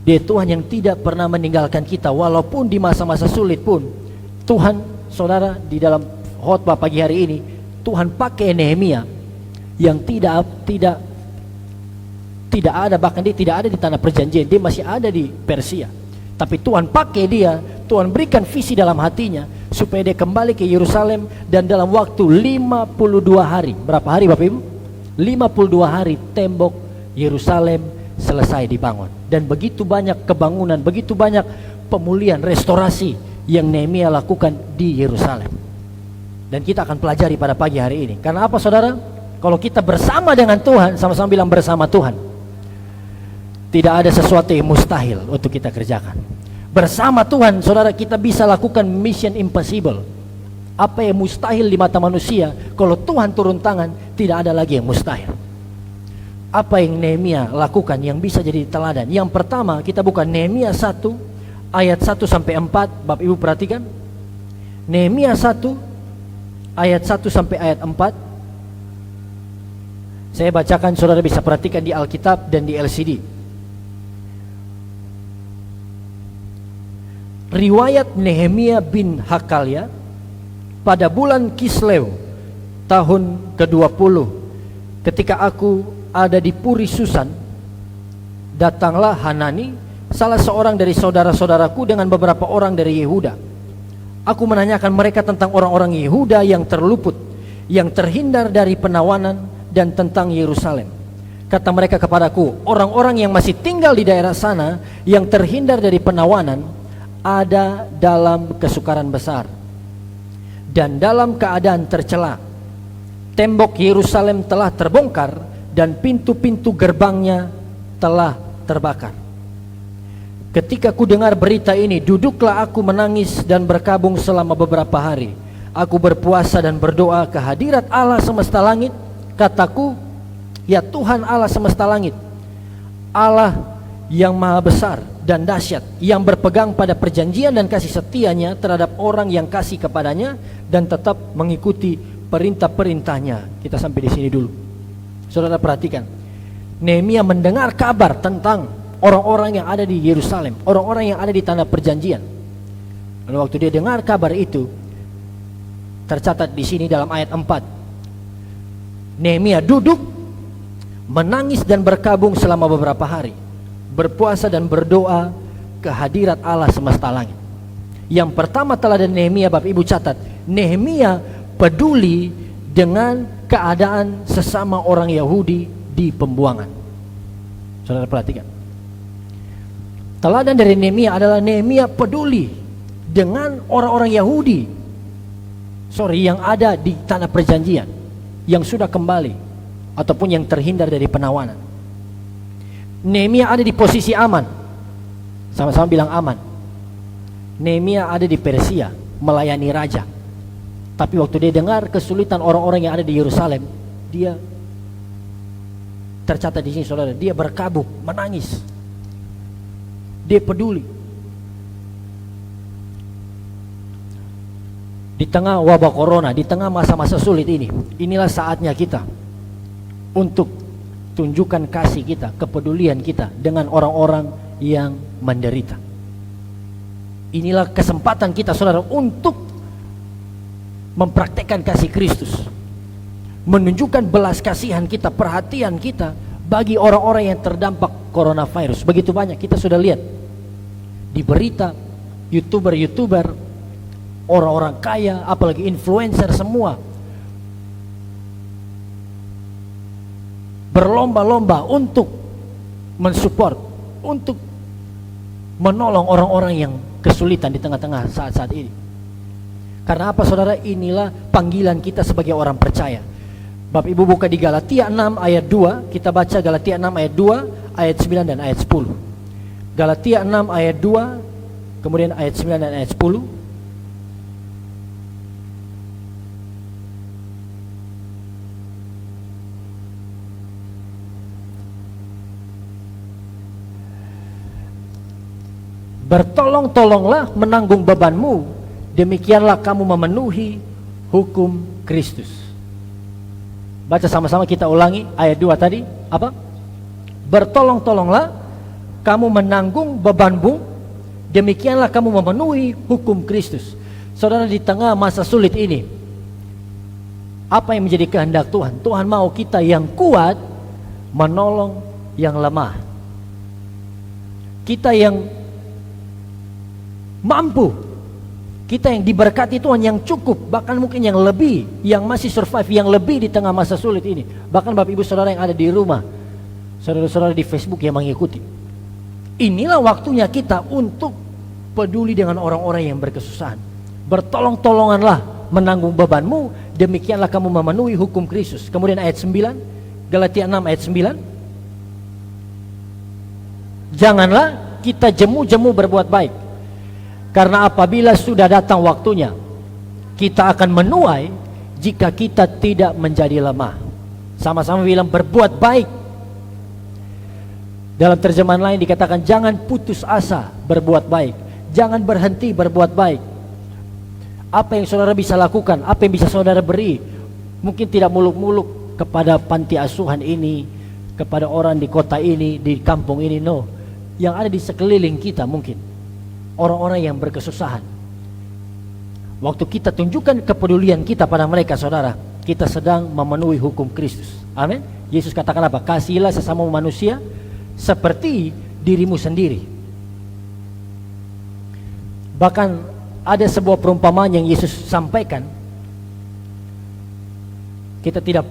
Dia Tuhan yang tidak pernah meninggalkan kita walaupun di masa-masa sulit pun. Tuhan, saudara, di dalam khotbah pagi hari ini, Tuhan pakai Nehemia yang tidak ada, bahkan dia tidak ada di tanah perjanjian, dia masih ada di Persia. Tapi Tuhan pakai dia, Tuhan berikan visi dalam hatinya supaya dia kembali ke Yerusalem, dan dalam waktu 52 hari. Berapa hari Bapak Ibu? 52 hari tembok Yerusalem selesai dibangun. Dan begitu banyak kebangunan, begitu banyak pemulihan, restorasi yang Nehemia lakukan di Yerusalem. Dan kita akan pelajari pada pagi hari ini. Karena apa saudara? Kalau kita bersama dengan Tuhan, sama-sama bilang bersama Tuhan, tidak ada sesuatu yang mustahil untuk kita kerjakan. Bersama Tuhan, saudara, kita bisa lakukan mission impossible. Apa yang mustahil di mata manusia, kalau Tuhan turun tangan, tidak ada lagi yang mustahil. Apa yang Nehemia lakukan yang bisa jadi teladan? Yang pertama, kita buka Nehemia 1 ayat 1 sampai 4. Bapak Ibu perhatikan. Nehemia 1 ayat 1 sampai ayat 4. Saya bacakan, saudara bisa perhatikan di Alkitab dan di LCD. Riwayat Nehemia bin Hakalia pada bulan Kislew tahun ke-20, ketika aku ada di Puri Susan, datanglah Hanani, salah seorang dari saudara-saudaraku, dengan beberapa orang dari Yehuda. Aku menanyakan mereka tentang orang-orang Yehuda yang terluput, yang terhindar dari penawanan, dan tentang Yerusalem. Kata mereka kepadaku, orang-orang yang masih tinggal di daerah sana, yang terhindar dari penawanan, ada dalam kesukaran besar dan dalam keadaan tercela. Tembok Yerusalem telah terbongkar dan pintu-pintu gerbangnya telah terbakar. Ketika ku dengar berita ini, duduklah aku menangis dan berkabung selama beberapa hari. Aku berpuasa dan berdoa ke hadirat Allah semesta langit. Kataku, ya Tuhan Allah semesta langit, Allah yang maha besar dan dahsyat, yang berpegang pada perjanjian dan kasih setianya terhadap orang yang kasih kepadanya dan tetap mengikuti perintah-perintahnya. Kita sampai di sini dulu. Saudara perhatikan, Nehemia mendengar kabar tentang orang-orang yang ada di Yerusalem, orang-orang yang ada di tanah perjanjian. Lalu waktu dia dengar kabar itu, tercatat di sini dalam ayat 4. Nehemia duduk, menangis dan berkabung selama beberapa hari, berpuasa dan berdoa ke hadirat Allah semesta langit. Yang pertama teladan Nehemia, Bapak Ibu catat, Nehemia peduli dengan keadaan sesama orang Yahudi di pembuangan. Saudara perhatikan, teladan dari Nehemia adalah Nehemia peduli dengan orang-orang Yahudi yang ada di tanah perjanjian, yang sudah kembali ataupun yang terhindar dari penawanan. Nehemia ada di posisi aman. Sama-sama bilang aman. Nehemia ada di Persia melayani raja. Tapi waktu dia dengar kesulitan orang-orang yang ada di Yerusalem, dia tercatat di sini saudara, dia berkabung, menangis. Dia peduli. Di tengah wabah corona, di tengah masa-masa sulit ini, inilah saatnya kita untuk tunjukkan kasih kita, kepedulian kita dengan orang-orang yang menderita. Inilah kesempatan kita saudara untuk mempraktekkan kasih Kristus, menunjukkan belas kasihan kita, perhatian kita bagi orang-orang yang terdampak coronavirus. Begitu banyak kita sudah lihat di berita, YouTuber, orang-orang kaya, apalagi influencer, semua berlomba-lomba untuk mensupport, untuk menolong orang-orang yang kesulitan di tengah-tengah saat-saat ini. Karena apa saudara? Inilah panggilan kita sebagai orang percaya. Bapak Ibu buka di Galatia 6 ayat 2, kita baca Galatia 6 ayat 2, ayat 9 dan ayat 10. Galatia 6 ayat 2, kemudian ayat 9 dan ayat 10. Bertolong-tolonglah menanggung bebanmu, demikianlah kamu memenuhi hukum Kristus. Baca sama-sama, kita ulangi ayat 2 tadi. Apa? Bertolong-tolonglah kamu menanggung bebanmu, demikianlah kamu memenuhi hukum Kristus. Saudara, di tengah masa sulit ini, apa yang menjadi kehendak Tuhan? Tuhan mau kita yang kuat menolong yang lemah. Kita yang mampu, kita yang diberkati Tuhan, yang cukup, bahkan mungkin yang lebih, yang masih survive, yang lebih di tengah masa sulit ini. Bahkan Bapak Ibu Saudara yang ada di rumah, saudara-saudara di Facebook yang mengikuti, inilah waktunya kita untuk peduli dengan orang-orang yang berkesusahan. Bertolong-tolonganlah menanggung bebanmu, demikianlah kamu memenuhi hukum Kristus. Kemudian ayat 9, Galatia 6 ayat 9, janganlah kita jemu-jemu berbuat baik, karena apabila sudah datang waktunya, kita akan menuai jika kita tidak menjadi lemah. Sama-sama bilang berbuat baik. Dalam terjemahan lain dikatakan jangan putus asa berbuat baik, jangan berhenti berbuat baik. Apa yang saudara bisa lakukan, apa yang bisa saudara beri, mungkin tidak muluk-muluk kepada panti asuhan ini, kepada orang di kota ini, di kampung ini, no. Yang ada di sekeliling kita mungkin orang-orang yang berkesusahan. Waktu kita tunjukkan kepedulian kita pada mereka, saudara, kita sedang memenuhi hukum Kristus. Amin. Yesus katakan apa? Kasihilah sesama manusia seperti dirimu sendiri. Bahkan ada sebuah perumpamaan yang Yesus sampaikan. Kita tidak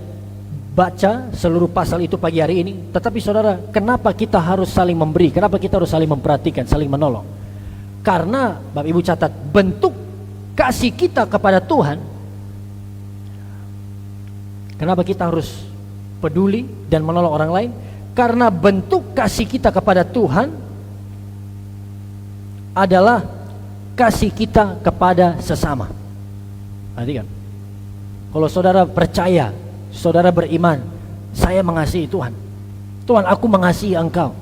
baca seluruh pasal itu pagi hari ini, tetapi saudara, kenapa kita harus saling memberi? Kenapa kita harus saling memperhatikan, saling menolong? Karena Bapak Ibu catat, bentuk kasih kita kepada Tuhan. Kenapa kita harus peduli dan menolong orang lain? Karena bentuk kasih kita kepada Tuhan adalah kasih kita kepada sesama. Perhatikan, kalau saudara percaya, saudara beriman, saya mengasihi Tuhan, Tuhan, aku mengasihi engkau.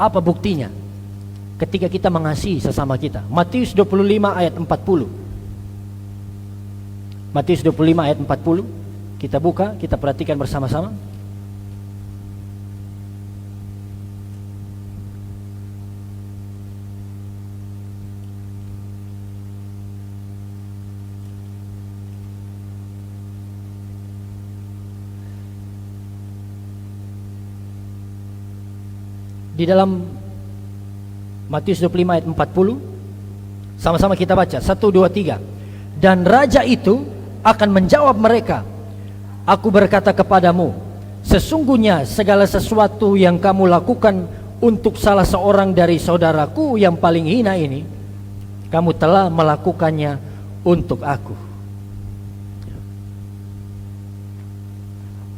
Apa buktinya? Ketika kita mengasihi sesama kita. Matius 25 ayat 40. Matius 25 ayat 40. Kita buka, kita perhatikan bersama-sama. Di dalam Matius 25 ayat 40, sama-sama kita baca, 1, 2, 3. Dan raja itu akan menjawab mereka, aku berkata kepadamu, sesungguhnya segala sesuatu yang kamu lakukan untuk salah seorang dari saudaraku yang paling hina ini, kamu telah melakukannya untuk aku.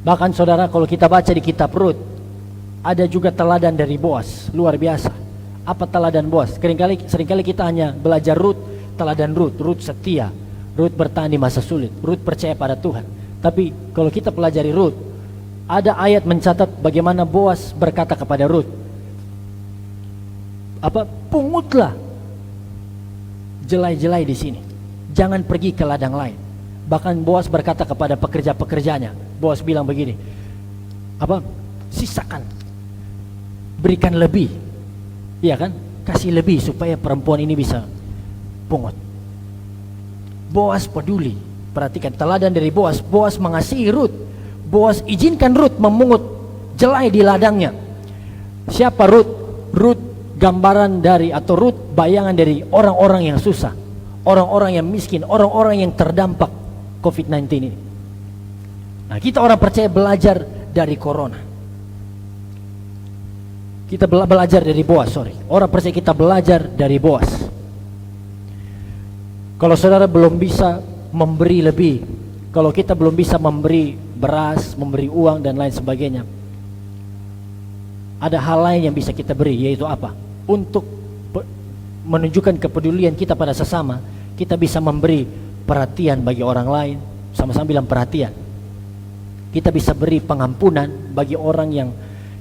Bahkan saudara, kalau kita baca di kitab Rut, ada juga teladan dari Boas, luar biasa. Apa teladan Boas? Seringkali kita hanya belajar Rut, teladan Rut, Rut setia, Rut bertahan di masa sulit, Rut percaya pada Tuhan. Tapi kalau kita pelajari Rut, ada ayat mencatat bagaimana Boas berkata kepada Rut, apa? Pungutlah jelai-jelai di sini, jangan pergi ke ladang lain. Bahkan Boas berkata kepada pekerja-pekerjanya, Boas bilang begini, apa? Sisakan, berikan lebih. Iya kan? Kasih lebih supaya perempuan ini bisa pungut. Boas peduli. Perhatikan teladan dari Boas. Boas mengasihi Rut. Boas izinkan Rut memungut jelai di ladangnya. Siapa Rut? Rut gambaran dari, atau Rut bayangan dari orang-orang yang susah, orang-orang yang miskin, orang-orang yang terdampak COVID-19 ini. Nah, kita orang percaya belajar dari corona. Kita belajar dari Boas, Orang percaya kita belajar dari Boas. Kalau saudara belum bisa memberi lebih, kalau kita belum bisa memberi beras, memberi uang dan lain sebagainya, ada hal lain yang bisa kita beri, yaitu apa? Untuk menunjukkan kepedulian kita pada sesama, kita bisa memberi perhatian bagi orang lain. Sama-sama bilang perhatian. Kita bisa beri pengampunan bagi orang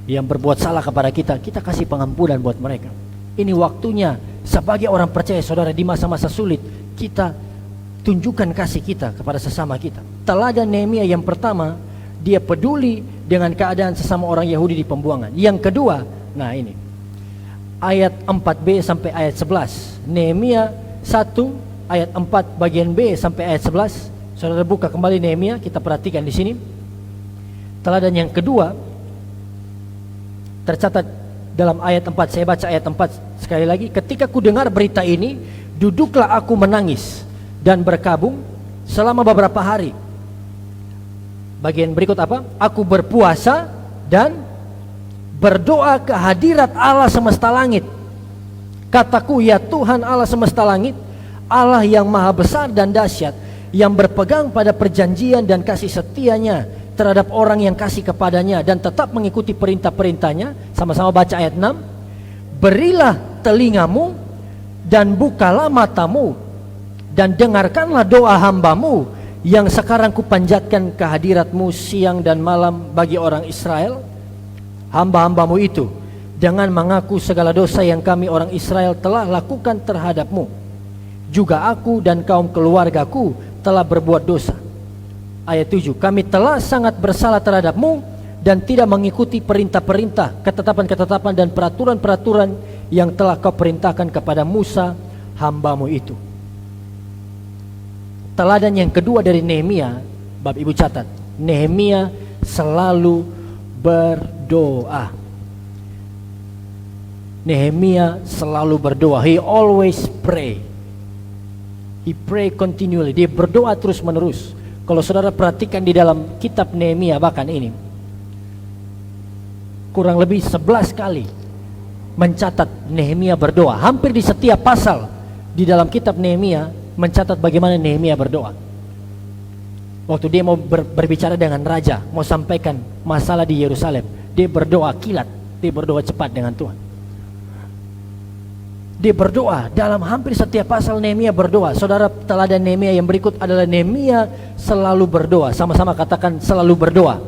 yang berbuat salah kepada kita, kita kasih pengampunan buat mereka. Ini waktunya sebagai orang percaya saudara, di masa-masa sulit kita tunjukkan kasih kita kepada sesama kita. Teladan Nehemia yang pertama, dia peduli dengan keadaan sesama orang Yahudi di pembuangan. Yang kedua, nah ini ayat 4b sampai ayat 11. Nehemia 1 ayat 4 bagian B sampai ayat 11. Saudara buka kembali Nehemia, kita perhatikan di sini. Teladan yang kedua tercatat dalam ayat 4. Saya baca ayat 4 sekali lagi. Ketika ku dengar berita ini, duduklah aku menangis dan berkabung selama beberapa hari. Bagian berikut apa? Aku berpuasa dan berdoa ke hadirat Allah semesta langit. Kataku, ya Tuhan Allah semesta langit, Allah yang maha besar dan dahsyat, yang berpegang pada perjanjian dan kasih setianya terhadap orang yang kasih kepadanya dan tetap mengikuti perintah-perintahnya. Sama-sama baca ayat 6. Berilah telingamu dan bukalah matamu dan dengarkanlah doa hambamu yang sekarang kupanjatkan ke hadiratmu siang dan malam bagi orang Israel, hamba-hambamu itu, dengan mengaku segala dosa yang kami orang Israel telah lakukan terhadapmu. Juga aku dan kaum keluargaku telah berbuat dosa. Ayat 7. Kami telah sangat bersalah terhadapmu dan tidak mengikuti perintah-perintah, ketetapan-ketetapan dan peraturan-peraturan yang telah kau perintahkan kepada Musa hambamu itu. Teladan yang kedua dari Nehemia, Bapak Ibu catat, Nehemia selalu berdoa. Nehemia selalu berdoa. He always pray. He pray continually. Dia berdoa terus menerus. Kalau saudara perhatikan di dalam kitab Nehemia, bahkan ini kurang lebih 11 kali mencatat Nehemia berdoa. Hampir di setiap pasal di dalam kitab Nehemia mencatat bagaimana Nehemia berdoa. Waktu dia mau berbicara dengan raja, mau sampaikan masalah di Yerusalem, dia berdoa kilat, dia berdoa cepat dengan Tuhan. Dia berdoa dalam hampir setiap pasal. Nehemia berdoa. Saudara, teladan Nehemia yang berikut adalah Nehemia selalu berdoa. Sama-sama katakan selalu berdoa.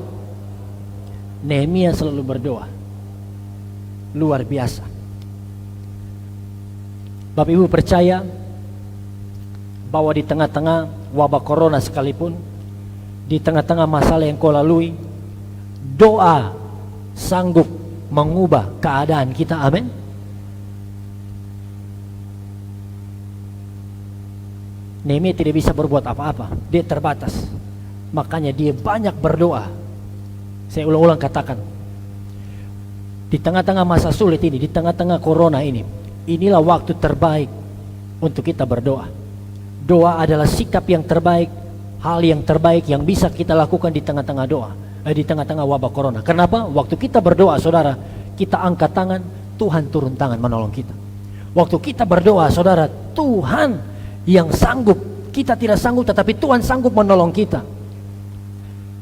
Nehemia selalu berdoa. Luar biasa. Bapak Ibu percaya bahwa di tengah-tengah wabah corona sekalipun, di tengah-tengah masalah yang kau lalui, doa sanggup mengubah keadaan kita. Amin. Nehemia tidak bisa berbuat apa-apa, dia terbatas. Makanya dia banyak berdoa. Saya ulang-ulang katakan, di tengah-tengah masa sulit ini, di tengah-tengah corona ini, inilah waktu terbaik untuk kita berdoa. Doa adalah sikap yang terbaik, hal yang terbaik yang bisa kita lakukan di tengah-tengah doa, di tengah-tengah wabah corona. Kenapa? Waktu kita berdoa, saudara, kita angkat tangan, Tuhan turun tangan menolong kita. Waktu kita berdoa, saudara, Tuhan yang sanggup, kita tidak sanggup tetapi Tuhan sanggup menolong kita.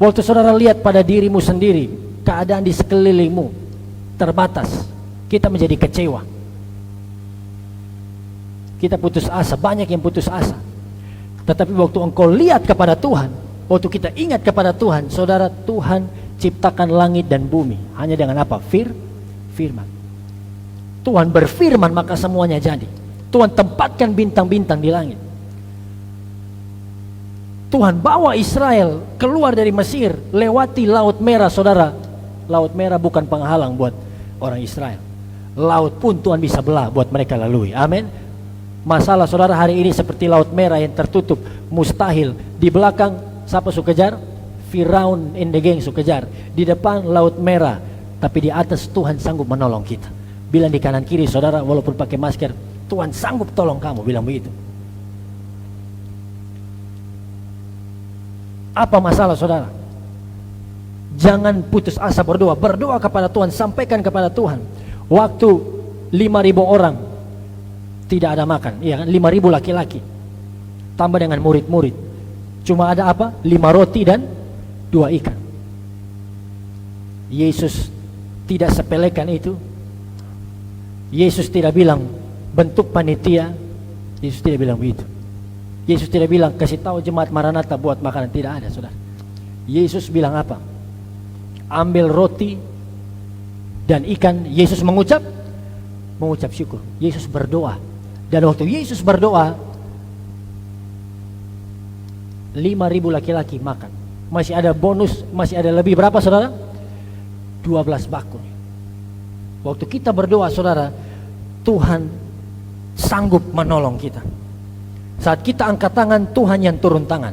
Waktu saudara lihat pada dirimu sendiri, keadaan di sekelilingmu terbatas, kita menjadi kecewa, kita putus asa, banyak yang putus asa. Tetapi waktu engkau lihat kepada Tuhan, waktu kita ingat kepada Tuhan, saudara, Tuhan ciptakan langit dan bumi hanya dengan apa? Firman. Tuhan berfirman maka semuanya jadi. Tuhan tempatkan bintang-bintang di langit. Tuhan bawa Israel keluar dari Mesir, lewati Laut Merah, saudara. Laut Merah bukan penghalang buat orang Israel. Laut pun Tuhan bisa belah buat mereka lalui. Amin. Masalah saudara hari ini seperti Laut Merah yang tertutup, mustahil. Di belakang siapa suka kejar? Firaun and the gang suka kejar. Di depan Laut Merah, tapi di atas Tuhan sanggup menolong kita. Bilang di kanan kiri saudara, walaupun pakai masker, Tuhan sanggup tolong kamu, bilang begitu. Apa masalah saudara? Jangan putus asa berdoa. Berdoa kepada Tuhan, sampaikan kepada Tuhan. Waktu 5.000 orang tidak ada makan, iya kan? 5.000 laki-laki tambah dengan murid-murid, cuma ada apa? 5 roti dan 2 ikan. Yesus tidak sepelekan itu. Yesus tidak bilang bentuk panitia. Yesus tidak bilang begitu. Yesus tidak bilang kasih tahu jemaat Maranatha buat makanan. Tidak ada saudara. Yesus bilang apa? Ambil roti dan ikan. Yesus mengucap syukur. Yesus berdoa. Dan waktu Yesus berdoa, 5.000 laki-laki makan. Masih ada bonus, masih ada lebih berapa saudara? 12 bakul. Waktu kita berdoa saudara, Tuhan sanggup menolong kita. Saat kita angkat tangan, Tuhan yang turun tangan.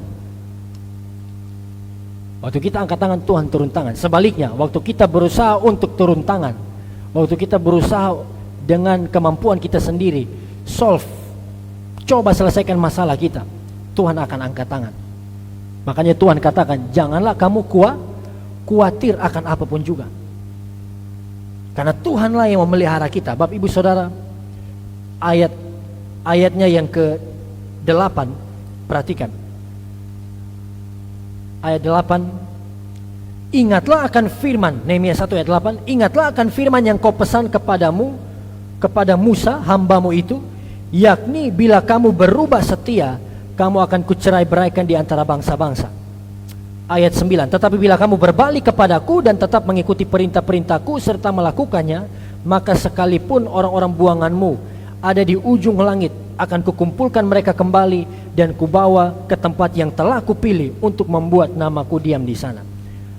Waktu kita angkat tangan, Tuhan turun tangan. Sebaliknya, waktu kita berusaha untuk turun tangan, waktu kita berusaha dengan kemampuan kita sendiri, coba selesaikan masalah kita, Tuhan akan angkat tangan. Makanya Tuhan katakan, janganlah kamu khawatir akan apapun juga. Karena Tuhanlah yang memelihara kita. Bapak ibu saudara, ayatnya yang ke-8, perhatikan. Ayat 8, ingatlah akan firman, Nehemia 1 ayat 8, ingatlah akan firman yang kau pesan kepada Musa hambamu itu, yakni bila kamu berubah setia, kamu akan kucerai-beraikan di antara bangsa-bangsa. Ayat 9, tetapi bila kamu berbalik kepadaku dan tetap mengikuti perintah-perintahku serta melakukannya, maka sekalipun orang-orang buanganmu ada di ujung langit, akan kukumpulkan mereka kembali dan kubawa ke tempat yang telah kupilih untuk membuat namaku diam di sana.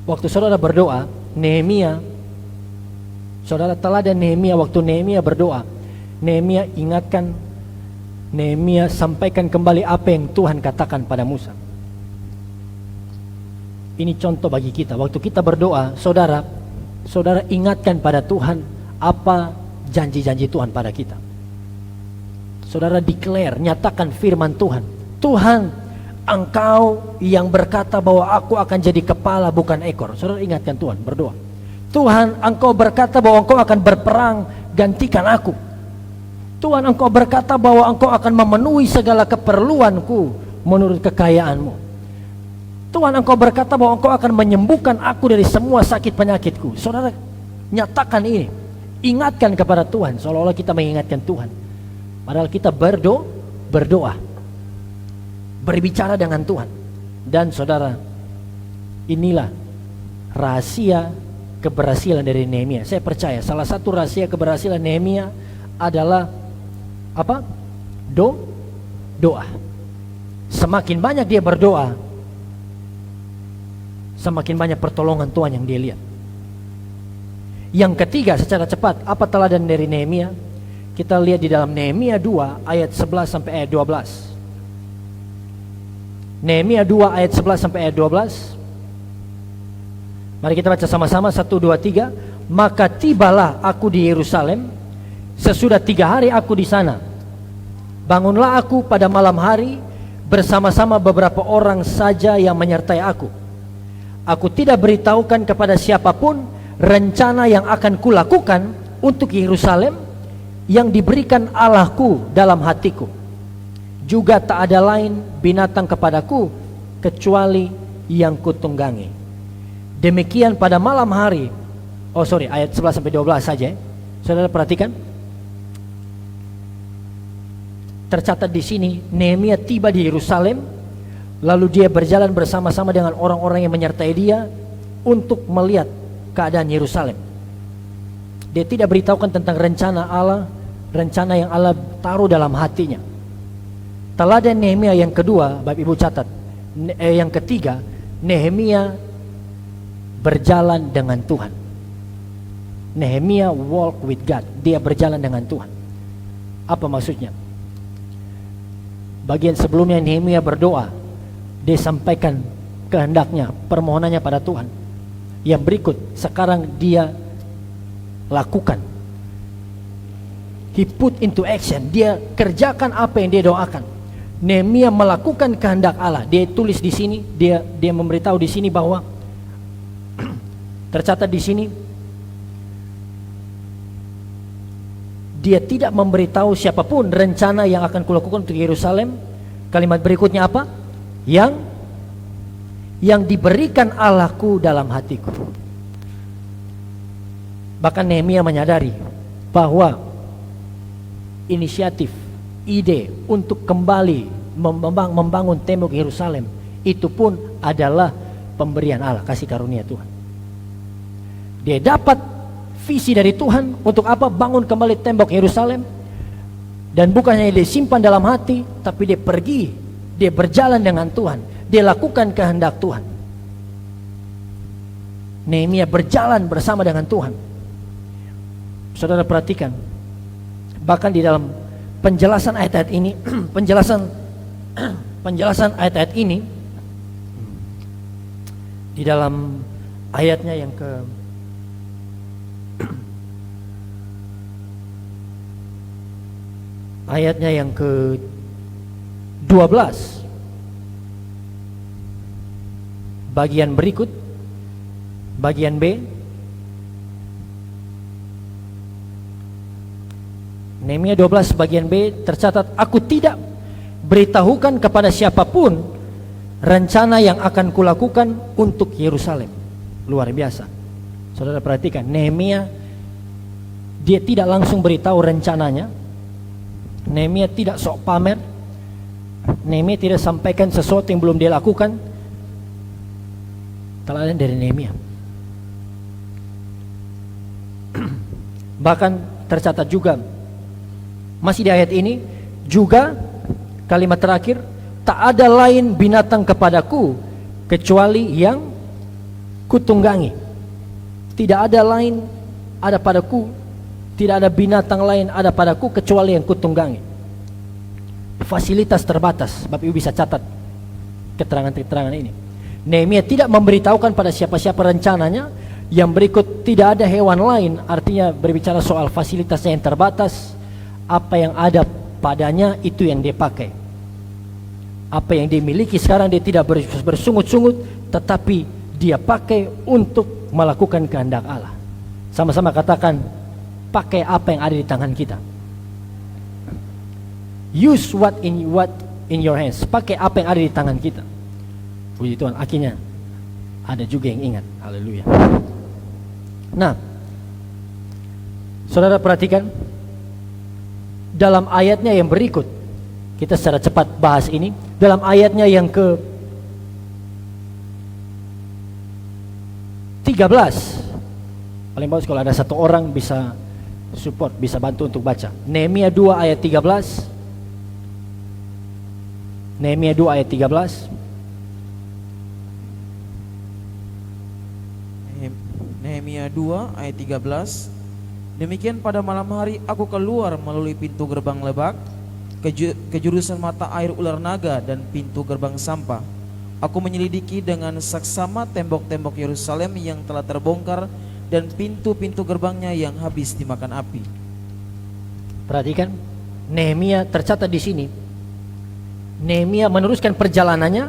Waktu saudara berdoa, Nehemia, saudara teladan Nehemia, waktu Nehemia berdoa, Nehemia ingatkan, Nehemia sampaikan kembali apa yang Tuhan katakan pada Musa. Ini contoh bagi kita. Waktu kita berdoa, saudara ingatkan pada Tuhan apa janji-janji Tuhan pada kita. Saudara declare, nyatakan firman Tuhan. Tuhan, Engkau yang berkata bahwa aku akan jadi kepala bukan ekor. Saudara ingatkan Tuhan, berdoa. Tuhan, Engkau berkata bahwa Engkau akan berperang, gantikan aku. Tuhan, Engkau berkata bahwa Engkau akan memenuhi segala keperluanku menurut kekayaanmu. Tuhan, Engkau berkata bahwa Engkau akan menyembuhkan aku dari semua sakit penyakitku. Saudara, nyatakan ini. Ingatkan kepada Tuhan, seolah-olah kita mengingatkan Tuhan. Padahal kita berdoa, berbicara dengan Tuhan. Dan saudara, inilah rahasia keberhasilan dari Nehemia. Saya percaya salah satu rahasia keberhasilan Nehemia adalah apa? Doa. Semakin banyak dia berdoa, semakin banyak pertolongan Tuhan yang dia lihat. Yang ketiga, secara cepat, apa teladan dari Nehemia? Kita lihat di dalam Nehemia 2 ayat 11 sampai ayat 12. Nehemia 2 ayat 11 sampai ayat 12. Mari kita baca sama-sama, 1, 2, 3. Maka tibalah aku di Yerusalem, sesudah 3 hari aku di sana. Bangunlah aku pada malam hari bersama-sama beberapa orang saja yang menyertai aku. Aku tidak beritahukan kepada siapapun rencana yang akan kulakukan untuk Yerusalem yang diberikan Allahku dalam hatiku. Juga tak ada lain binatang kepadaku kecuali yang kutunggangi. Demikian pada malam hari. Ayat 11 sampai 12 saja. Saudara perhatikan. Tercatat di sini, Nehemia tiba di Yerusalem, lalu dia berjalan bersama-sama dengan orang-orang yang menyertai dia untuk melihat keadaan Yerusalem. Dia tidak beritahukan tentang rencana Allah, rencana yang Allah taruh dalam hatinya. Teladan Nehemia yang kedua, Bapak Ibu catat, yang ketiga, Nehemia berjalan dengan Tuhan. Nehemia walk with God. Dia berjalan dengan Tuhan. Apa maksudnya? Bagian sebelumnya Nehemia berdoa, dia sampaikan kehendaknya, permohonannya pada Tuhan. Yang berikut sekarang dia lakukan. He put into action. Dia kerjakan apa yang dia doakan. Nehemia melakukan kehendak Allah. Dia tulis di sini, dia memberitahu di sini bahwa tercatat di sini, dia tidak memberitahu siapapun rencana yang akan kulakukan untuk Yerusalem. Kalimat berikutnya apa? Yang diberikan Allahku dalam hatiku. Bahkan Nehemia menyadari bahwa inisiatif, ide untuk kembali membangun tembok Yerusalem itu pun adalah pemberian Allah, kasih karunia Tuhan. Dia dapat visi dari Tuhan untuk apa? Bangun kembali tembok Yerusalem. Dan bukan hanya dia simpan dalam hati, tapi dia pergi, dia berjalan dengan Tuhan, dia lakukan kehendak Tuhan. Nehemia berjalan bersama dengan Tuhan. Saudara perhatikan, bahkan di dalam penjelasan ayat-ayat ini, penjelasan ayat-ayat ini di dalam ayatnya yang ke-12 bagian berikut, bagian B, Nehemia 12 bagian B tercatat, aku tidak beritahukan kepada siapapun rencana yang akan kulakukan untuk Yerusalem. Luar biasa. Saudara perhatikan, Nehemia dia tidak langsung beritahu rencananya. Nehemia tidak sok pamer. Nehemia tidak sampaikan sesuatu yang belum dia lakukan. Teladan dari Nehemia. Bahkan tercatat juga masih di ayat ini juga kalimat terakhir, tak ada lain binatang kepadaku kecuali yang kutunggangi. Tidak ada lain ada padaku, tidak ada binatang lain ada padaku kecuali yang kutunggangi. Fasilitas terbatas. Bapak Ibu bisa catat keterangan-keterangan ini. Nehemia tidak memberitahukan pada siapa-siapa rencananya. Yang berikut, tidak ada hewan lain, artinya berbicara soal fasilitasnya yang terbatas. Apa yang ada padanya itu yang dia pakai. Apa yang dia miliki sekarang dia tidak bersungut-sungut, tetapi dia pakai untuk melakukan kehendak Allah. Sama-sama katakan, pakai apa yang ada di tangan kita. Use what in your hands. Pakai apa yang ada di tangan kita. Puji Tuhan, akhirnya ada juga yang ingat. Haleluya. Nah, saudara perhatikan dalam ayatnya yang berikut, kita secara cepat bahas ini. Dalam ayatnya yang ke-13, paling bagus kalau ada satu orang bisa support, bisa bantu untuk baca. Nehemia 2 ayat 13. Nehemia 2 ayat 13. Nehemia 2 ayat 13. Demikian pada malam hari aku keluar melalui pintu gerbang lebak ke jurusan mata air ular naga dan pintu gerbang sampah. Aku menyelidiki dengan saksama tembok-tembok Yerusalem yang telah terbongkar dan pintu-pintu gerbangnya yang habis dimakan api. Perhatikan, Nehemia tercatat di sini. Nehemia meneruskan perjalanannya,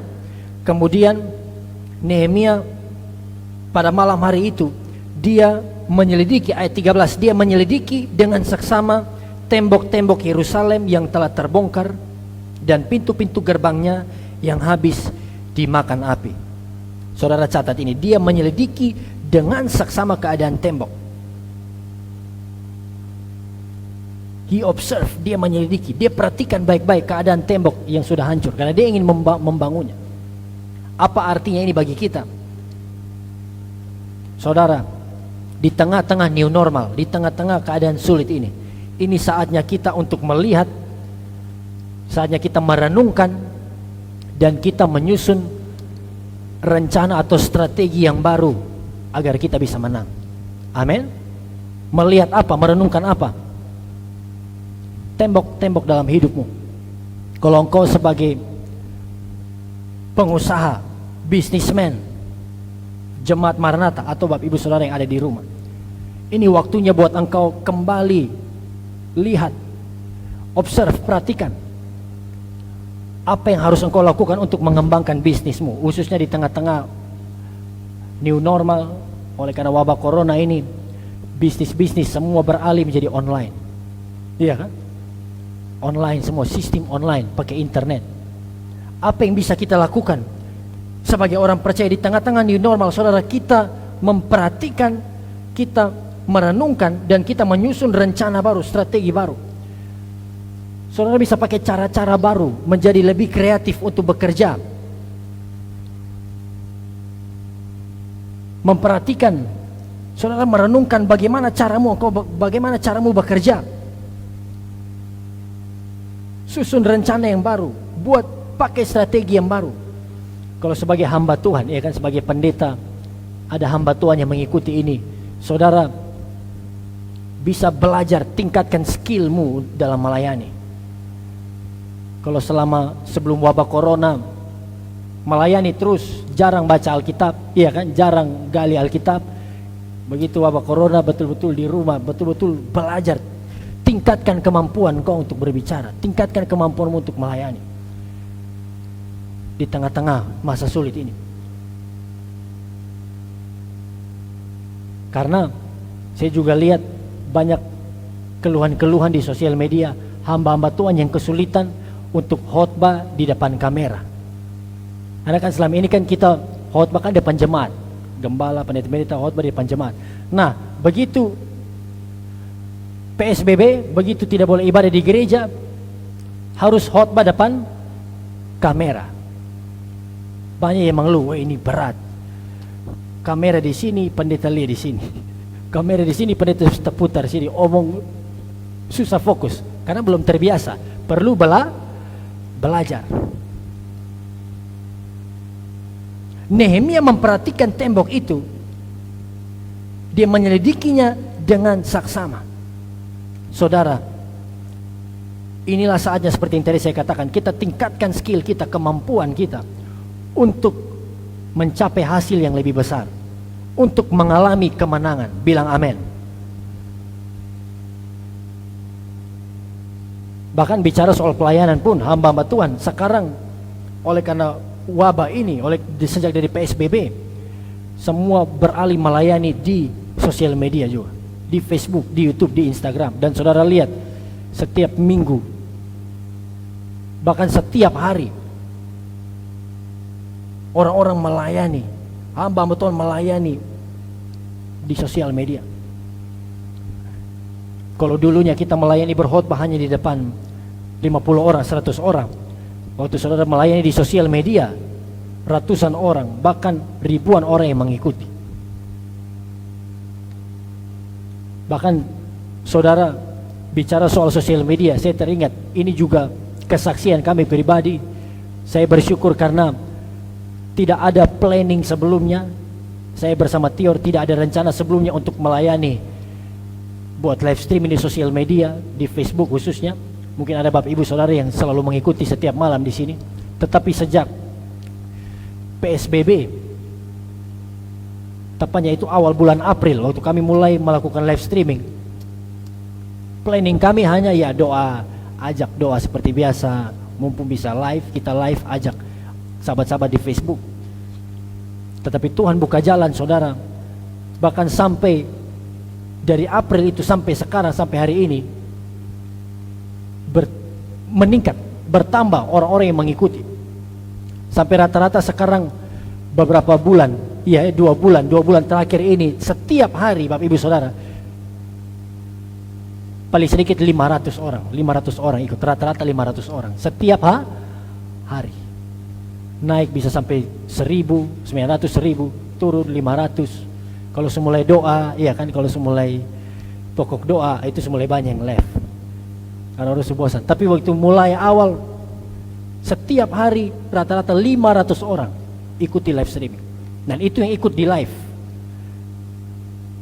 kemudian Nehemia pada malam hari itu dia menyelidiki, ayat 13, dia menyelidiki dengan saksama tembok-tembok Yerusalem yang telah terbongkar dan pintu-pintu gerbangnya yang habis dimakan api. Saudara catat ini, dia menyelidiki dengan saksama keadaan tembok. He observe, dia menyelidiki, dia perhatikan baik-baik keadaan tembok yang sudah hancur karena dia ingin membangunnya. Apa artinya ini bagi kita? Saudara, di tengah-tengah new normal, di tengah-tengah keadaan sulit ini saatnya kita untuk melihat, saatnya kita merenungkan dan kita menyusun rencana atau strategi yang baru agar kita bisa menang. Amin. Melihat apa? Merenungkan apa? Tembok-tembok dalam hidupmu. Kalau engkau sebagai pengusaha, bisnismen, jemaat Maranatha atau Bapak Ibu Saudara yang ada di rumah, ini waktunya buat engkau kembali lihat, observe, perhatikan apa yang harus engkau lakukan untuk mengembangkan bisnismu, khususnya di tengah-tengah new normal. Oleh karena wabah corona ini, bisnis-bisnis semua beralih menjadi online. Iya kan? Online semua, sistem online, pakai internet. Apa yang bisa kita lakukan sebagai orang percaya di tengah-tengah new normal? Saudara, kita memperhatikan, kita merenungkan, dan kita menyusun rencana baru, strategi baru. Saudara bisa pakai cara-cara baru, menjadi lebih kreatif untuk bekerja. Memperhatikan Saudara merenungkan bagaimana caramu bekerja. Susun rencana yang baru, buat pakai strategi yang baru. Kalau sebagai hamba Tuhan, ya kan, sebagai pendeta, ada hamba Tuhan yang mengikuti ini. Saudara bisa belajar, tingkatkan skillmu dalam melayani. Kalau sebelum wabah corona melayani terus, jarang baca Alkitab, ya kan, jarang gali Alkitab. Begitu wabah corona betul-betul di rumah, betul-betul belajar, tingkatkan kemampuan kau untuk berbicara, tingkatkan kemampuanmu untuk melayani di tengah-tengah masa sulit ini. Karena saya juga lihat banyak keluhan-keluhan di sosial media, hamba-hamba Tuhan yang kesulitan untuk khotbah di depan kamera. Karena kan selama ini kan kita khotbah kan depan jemaat, gembala, pendeta-pendeta khotbah di depan jemaat. Nah, begitu PSBB, begitu tidak boleh ibadah di gereja, harus khotbah depan kamera. Banyak yang mengeluh, wah ini berat. Kamera di sini, pendeta lihat di sini. Kamera di sini, pendeta putar sini, omong susah fokus karena belum terbiasa. Perlu belajar. Nehemia memperhatikan tembok itu. Dia menyelidikinya dengan saksama. Saudara, inilah saatnya seperti yang tadi saya katakan, kita tingkatkan skill kita, kemampuan kita untuk mencapai hasil yang lebih besar, untuk mengalami kemenangan. Bilang amin. Bahkan bicara soal pelayanan pun, hamba-hamba Tuhan sekarang oleh karena wabah ini, sejak dari PSBB, semua beralih melayani di sosial media juga, di Facebook, di YouTube, di Instagram. Dan saudara lihat, setiap minggu, bahkan setiap hari, orang-orang melayani, hamba-hamba Tuhan melayani di sosial media. Kalau dulunya kita melayani berkhotbah hanya di depan 50 orang, 100 orang, waktu saudara melayani di sosial media, ratusan orang, bahkan ribuan orang yang mengikuti. Bahkan saudara bicara soal sosial media, saya teringat, ini juga kesaksian kami pribadi. Saya bersyukur karena tidak ada planning sebelumnya. Saya bersama Tior tidak ada rencana sebelumnya untuk melayani, buat live streaming di sosial media, di Facebook khususnya. Mungkin ada bapak ibu saudara yang selalu mengikuti setiap malam di sini. Tetapi sejak PSBB, tepatnya itu awal bulan April, waktu kami mulai melakukan live streaming, planning kami hanya ya doa, ajak doa seperti biasa. Mumpung bisa live, kita live, ajak sahabat-sahabat di Facebook. Tetapi Tuhan buka jalan, saudara. Bahkan sampai dari April itu sampai sekarang, sampai hari ini, meningkat, bertambah orang-orang yang mengikuti. Sampai rata-rata sekarang beberapa bulan, ya 2 bulan terakhir ini, setiap hari Bapak Ibu Saudara, paling sedikit 500 orang ikut, rata-rata 500 orang setiap hari. Naik bisa sampai 1.000, 900, 1.000, turun 500. Kalau semulai doa, iya kan, kalau semulai pokok doa itu semulai banyak yang left karena harus bosan. Tapi waktu mulai awal, setiap hari rata-rata 500 orang ikuti live streaming. Dan itu yang ikut di live.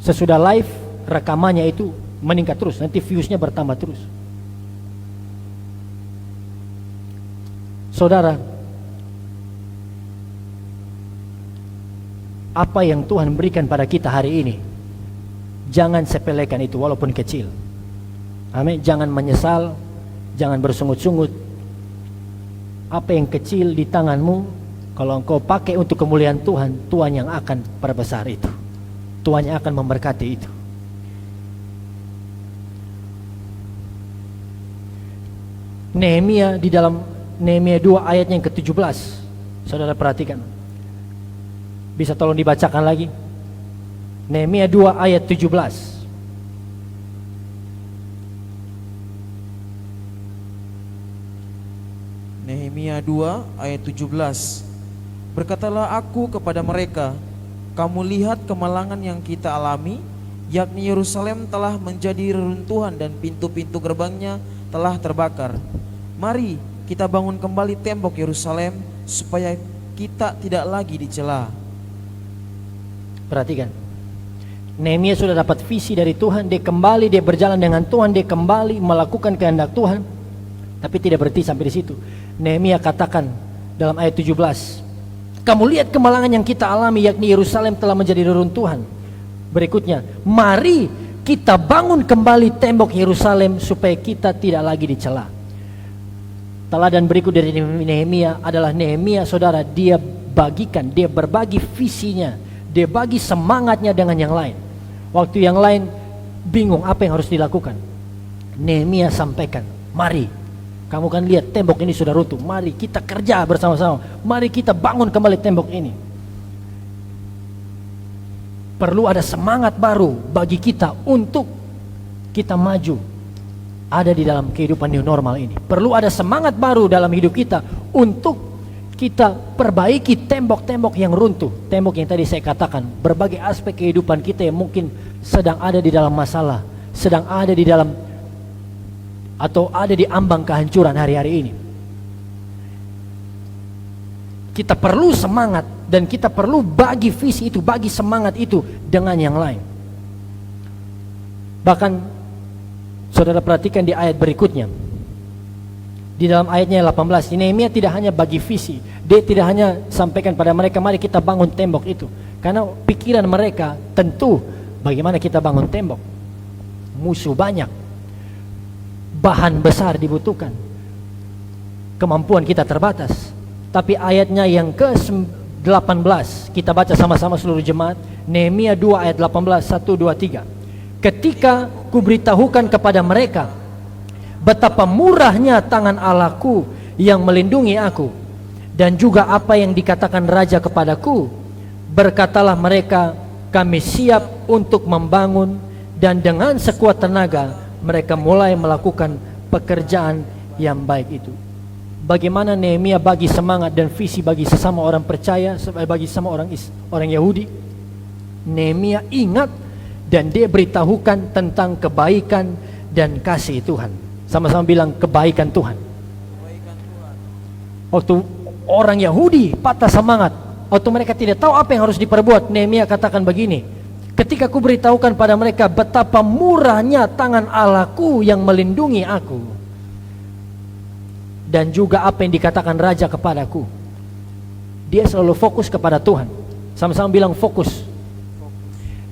Sesudah live, rekamannya itu meningkat terus, nanti viewsnya bertambah terus. Saudara, apa yang Tuhan berikan pada kita hari ini, jangan sepelekan itu walaupun kecil. Amin. Jangan menyesal, jangan bersungut-sungut. Apa yang kecil di tanganmu, kalau engkau pakai untuk kemuliaan Tuhan, Tuhan yang akan perbesar itu. Tuhan yang akan memberkati itu. Nehemia, di dalam Nehemia 2 ayat yang ke-17, saudara perhatikan. Bisa tolong dibacakan lagi? Nehemia 2 ayat 17. Nehemia 2 ayat 17. Berkatalah aku kepada mereka, kamu lihat kemalangan yang kita alami, yakni Yerusalem telah menjadi reruntuhan dan pintu-pintu gerbangnya telah terbakar. Mari kita bangun kembali tembok Yerusalem supaya kita tidak lagi dicela. Perhatikan, Nehemia sudah dapat visi dari Tuhan, dia kembali, dia berjalan dengan Tuhan, dia kembali melakukan kehendak Tuhan. Tapi tidak berhenti sampai di situ. Nehemia katakan dalam ayat 17, kamu lihat kemalangan yang kita alami, yakni Yerusalem telah menjadi reruntuhan. Berikutnya, mari kita bangun kembali tembok Yerusalem supaya kita tidak lagi dicela. Teladan berikut dari Nehemia adalah Nehemia, saudara, dia bagikan, dia berbagi visinya, dia bagi semangatnya dengan yang lain. Waktu yang lain bingung apa yang harus dilakukan, Nehemia sampaikan, mari, kamu kan lihat tembok ini sudah runtuh, mari kita kerja bersama-sama, mari kita bangun kembali tembok ini. Perlu ada semangat baru bagi kita untuk kita maju ada di dalam kehidupan new normal ini. Perlu ada semangat baru dalam hidup kita untuk kita perbaiki tembok-tembok yang runtuh. Tembok yang tadi saya katakan, berbagai aspek kehidupan kita yang mungkin sedang ada di dalam masalah, sedang ada di dalam atau ada di ambang kehancuran hari-hari ini. Kita perlu semangat dan kita perlu bagi visi itu, bagi semangat itu dengan yang lain. Bahkan saudara perhatikan di ayat berikutnya. Di dalam ayatnya 18, Nehemia tidak hanya bagi visi, dia tidak hanya sampaikan pada mereka, mari kita bangun tembok itu. Karena pikiran mereka tentu, bagaimana kita bangun tembok? Musuh banyak, bahan besar dibutuhkan, kemampuan kita terbatas. Tapi ayatnya yang ke-18, kita baca sama-sama seluruh jemaat, Nehemia 2 ayat 18, 1, 2, 3. Ketika kuberitahukan kepada mereka betapa murahnya tangan Allahku yang melindungi aku, dan juga apa yang dikatakan raja kepadaku, berkatalah mereka, kami siap untuk membangun, dan dengan sekuat tenaga mereka mulai melakukan pekerjaan yang baik itu. Bagaimana Nehemia bagi semangat dan visi bagi sesama orang percaya, bagi sesama orang Yahudi. Nehemia ingat dan dia beritahukan tentang kebaikan dan kasih Tuhan. Sama-sama bilang kebaikan Tuhan. Waktu orang Yahudi patah semangat, waktu mereka tidak tahu apa yang harus diperbuat, Nehemia katakan begini, ketika ku beritahukan pada mereka betapa murahnya tangan Allahku yang melindungi aku, dan juga apa yang dikatakan raja kepadaku. Dia selalu fokus kepada Tuhan. Sama-sama bilang fokus.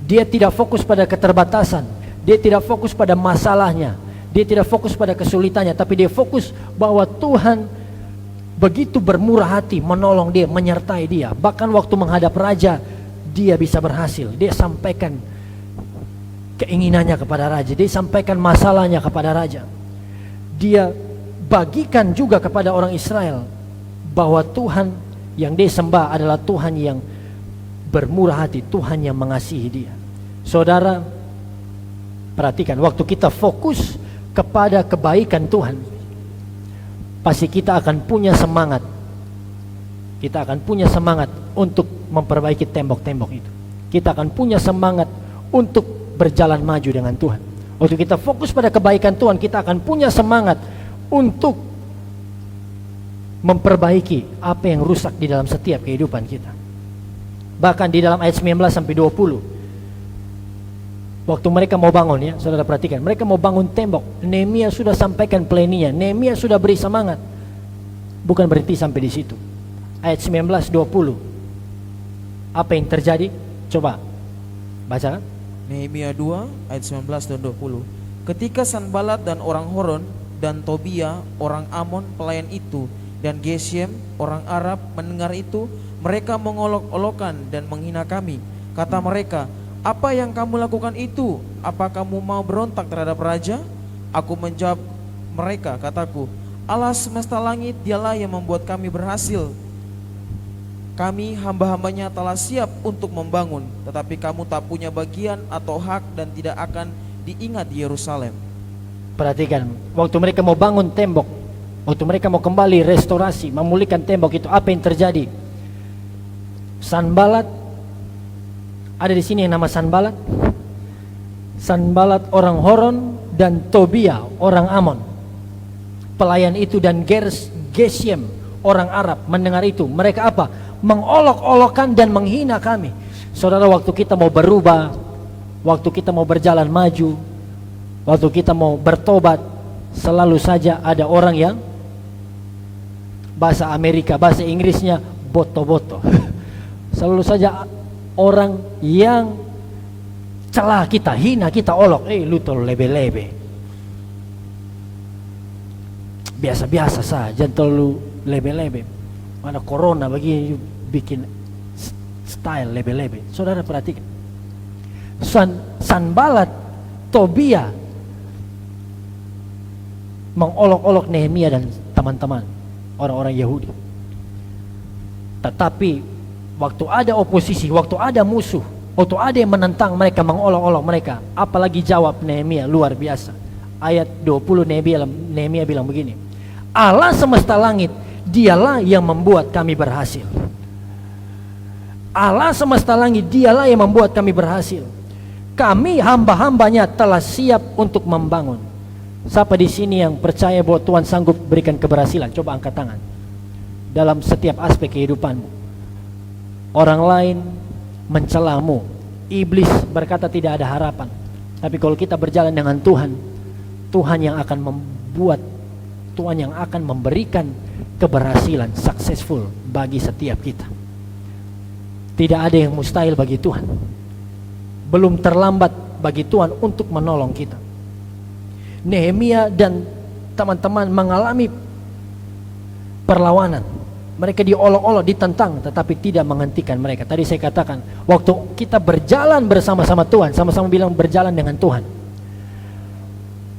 Dia tidak fokus pada keterbatasan, dia tidak fokus pada masalahnya, dia tidak fokus pada kesulitannya, tapi dia fokus bahwa Tuhan begitu bermurah hati menolong dia, menyertai dia. Bahkan waktu menghadap raja, dia bisa berhasil. Dia sampaikan keinginannya kepada raja, dia sampaikan masalahnya kepada raja. Dia bagikan juga kepada orang Israel bahwa Tuhan yang dia sembah adalah Tuhan yang bermurah hati, Tuhan yang mengasihi dia. Saudara, perhatikan, waktu kita fokus kepada kebaikan Tuhan, pasti kita akan punya semangat. Kita akan punya semangat untuk memperbaiki tembok-tembok itu. Kita akan punya semangat untuk berjalan maju dengan Tuhan. Waktu kita fokus pada kebaikan Tuhan, kita akan punya semangat untuk memperbaiki apa yang rusak di dalam setiap kehidupan kita. Bahkan di dalam ayat 19 sampai 20, waktu mereka mau bangun, ya saudara perhatikan, mereka mau bangun tembok, Nehemia sudah sampaikan planinya, Nehemia sudah beri semangat. Bukan berhenti sampai di situ. Ayat 19, 20, apa yang terjadi? Coba baca. Nehemia 2 ayat 19 dan 20. Ketika Sanbalat dan orang Horon dan Tobia orang Amon pelayan itu dan Geshem orang Arab mendengar itu, mereka mengolok-olokkan dan menghina kami. Kata mereka, apa yang kamu lakukan itu? Apa kamu mau berontak terhadap raja? Aku menjawab mereka, kataku, Allah semesta langit, dialah yang membuat kami berhasil. Kami hamba-hambanya telah siap untuk membangun, tetapi kamu tak punya bagian atau hak dan tidak akan diingat di Yerusalem. Perhatikan, waktu mereka mau bangun tembok, waktu mereka mau kembali restorasi, memulihkan tembok itu, apa yang terjadi? Sanbalat Ada di sini yang nama Sanbalat. Sanbalat orang Horon dan Tobia orang Amon. Pelayan itu dan Geshem orang Arab mendengar itu. Mereka apa? Mengolok-olokkan dan menghina kami. Saudara, waktu kita mau berubah, waktu kita mau berjalan maju, waktu kita mau bertobat, selalu saja ada orang yang bahasa Amerika, bahasa Inggrisnya boto-boto. Selalu saja orang yang celah kita, hina kita, olok, lu tol lebe-lebe. Biasa-biasa saja, terlalu lebe-lebe. Mana corona begini bikin style lebe-lebe. Saudara perhatikan. Sanbalat, Tobia mengolok-olok Nehemia dan teman-teman orang-orang Yahudi. Tetapi waktu ada oposisi, waktu ada musuh, waktu ada yang menentang mereka, mengolok-olok mereka, apalagi jawab Nehemia luar biasa. Ayat 20 Nehemia bilang begini, Allah semesta langit, dialah yang membuat kami berhasil. Allah semesta langit, dialah yang membuat kami berhasil. Kami hamba-hambanya telah siap untuk membangun. Siapa di sini yang percaya bahwa Tuhan sanggup berikan keberhasilan? Coba angkat tangan. Dalam setiap aspek kehidupanmu. Orang lain mencelamu, iblis berkata tidak ada harapan. Tapi kalau kita berjalan dengan Tuhan, Tuhan yang akan membuat, Tuhan yang akan memberikan keberhasilan, successful bagi setiap kita. Tidak ada yang mustahil bagi Tuhan. Belum terlambat bagi Tuhan untuk menolong kita. Nehemia dan teman-teman mengalami perlawanan. Mereka diolok-olok, ditentang, tetapi tidak menghentikan mereka. Tadi saya katakan, waktu kita berjalan bersama-sama Tuhan, sama-sama bilang berjalan dengan Tuhan.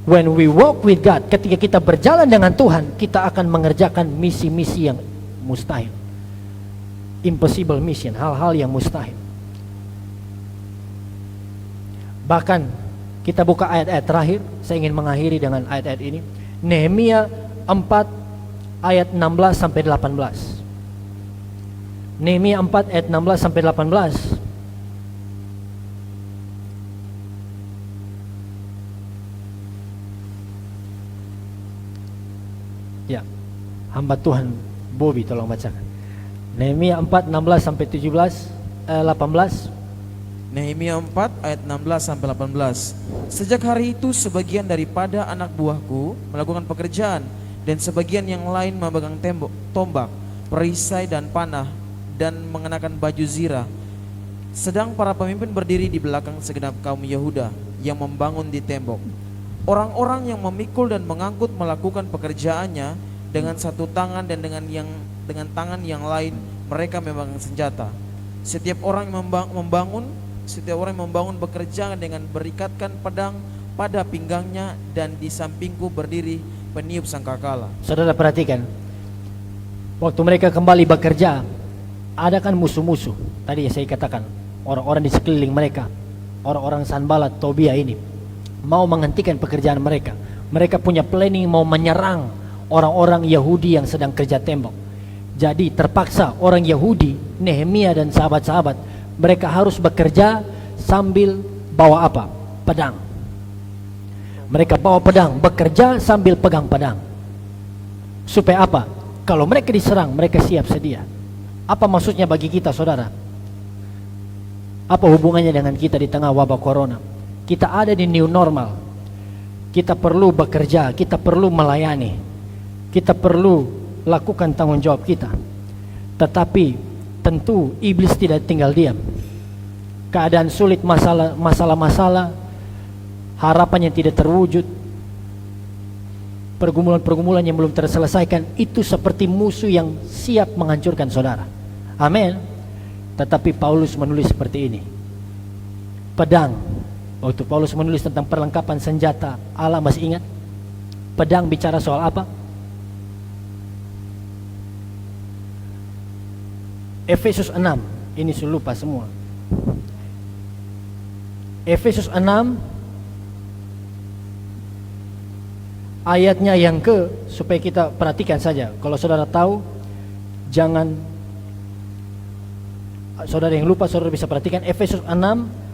When we walk with God, ketika kita berjalan dengan Tuhan, kita akan mengerjakan misi-misi yang mustahil. Impossible mission, hal-hal yang mustahil. Bahkan kita buka ayat-ayat terakhir. Saya ingin mengakhiri dengan ayat-ayat ini. Nehemia 4 ayat 16 sampai 18. Nehemia 4 ayat 16 sampai 18. Ya, hamba Tuhan Bobby tolong bacakan. Nehemia 4 16 sampai 18. Nehemia 4 ayat 16 sampai 18. Sejak hari itu sebagian daripada anak buahku melakukan pekerjaan, dan sebagian yang lain memegang tombak, perisai dan panah, dan mengenakan baju zirah. Sedang para pemimpin berdiri di belakang segenap kaum Yehuda yang membangun di tembok. Orang-orang yang memikul dan mengangkut melakukan pekerjaannya dengan satu tangan, dan dengan tangan yang lain mereka memegang senjata. Setiap orang yang membangun bekerja dengan berikatkan pedang pada pinggangnya, dan di sampingku berdiri peniup sangkakala. Saudara perhatikan, waktu mereka kembali bekerja, ada kan musuh-musuh. Tadi saya katakan, orang-orang di sekeliling mereka, orang-orang Sanbalat, Tobia ini mau menghentikan pekerjaan mereka. Mereka punya planning mau menyerang orang-orang Yahudi yang sedang kerja tembok. Jadi terpaksa orang Yahudi, Nehemia dan sahabat-sahabat, mereka harus bekerja sambil bawa apa? Pedang. Mereka bawa pedang, bekerja sambil pegang pedang. Supaya apa? Kalau mereka diserang, mereka siap sedia. Apa maksudnya bagi kita, saudara? Apa hubungannya dengan kita di tengah wabah corona? Kita ada di new normal. Kita perlu bekerja, kita perlu melayani, kita perlu lakukan tanggung jawab kita. Tetapi tentu iblis tidak tinggal diam. Keadaan sulit, masalah-masalah, harapan yang tidak terwujud, pergumulan-pergumulan yang belum terselesaikan, itu seperti musuh yang siap menghancurkan saudara. Amin. Tetapi Paulus menulis seperti ini. Pedang. Waktu Paulus menulis tentang perlengkapan senjata Allah, masih ingat? Pedang bicara soal apa? Efesus 6. Ini saya lupa semua. Efesus 6 ayatnya yang supaya kita perhatikan saja. Kalau saudara tahu, jangan Saudara yang lupa, saudara bisa perhatikan Efesus 6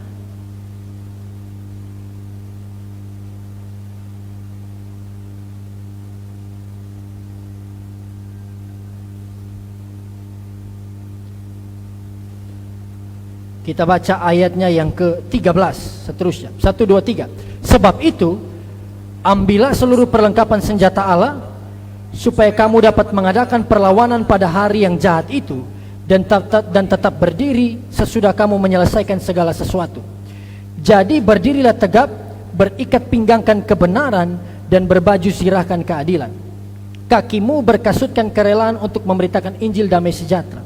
Kita baca ayatnya yang ke-13 seterusnya. 1, 2, 3. Sebab itu, ambillah seluruh perlengkapan senjata Allah, supaya kamu dapat mengadakan perlawanan pada hari yang jahat itu, dan tetap berdiri sesudah kamu menyelesaikan segala sesuatu. Jadi berdirilah tegap, berikat pinggangkan kebenaran, dan berbaju sirahkan keadilan. Kakimu berkasutkan kerelaan untuk memberitakan Injil damai sejahtera.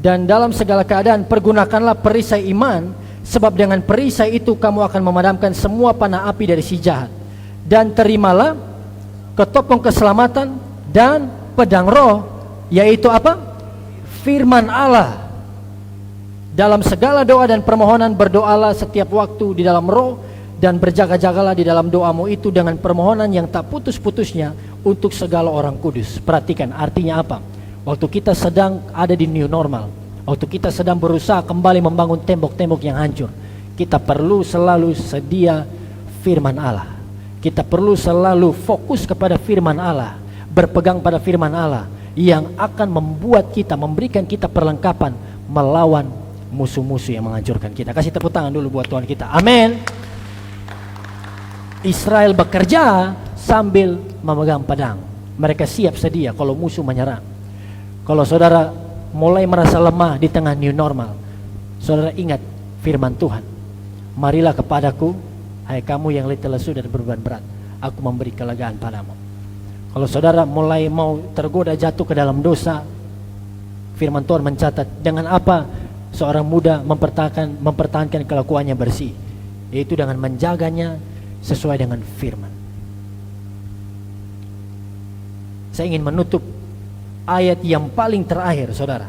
Dan dalam segala keadaan pergunakanlah perisai iman, sebab dengan perisai itu kamu akan memadamkan semua panah api dari si jahat. Dan terimalah ketopong keselamatan dan pedang roh, yaitu apa? Firman Allah. Dalam segala doa dan permohonan berdoalah setiap waktu di dalam roh, dan berjaga-jagalah di dalam doamu itu dengan permohonan yang tak putus-putusnya untuk segala orang kudus. Perhatikan artinya apa? Waktu kita sedang ada di new normal, waktu kita sedang berusaha kembali membangun tembok-tembok yang hancur, kita perlu selalu sedia firman Allah. Kita perlu selalu fokus kepada firman Allah, berpegang pada firman Allah yang akan membuat kita, memberikan kita perlengkapan melawan musuh-musuh yang menghancurkan kita. Kasih tepuk tangan dulu buat Tuhan kita. Amin. Israel bekerja sambil memegang pedang. Mereka siap sedia kalau musuh menyerang. Kalau saudara mulai merasa lemah di tengah new normal, saudara ingat firman Tuhan. Marilah kepadaku, hai kamu yang letih lesu dan beban berat, aku memberi kelegaan padamu. Kalau saudara mulai mau tergoda jatuh ke dalam dosa, firman Tuhan mencatat dengan apa seorang muda mempertahankan kelakuannya bersih, yaitu dengan menjaganya sesuai dengan firman. Saya ingin menutup ayat yang paling terakhir, saudara,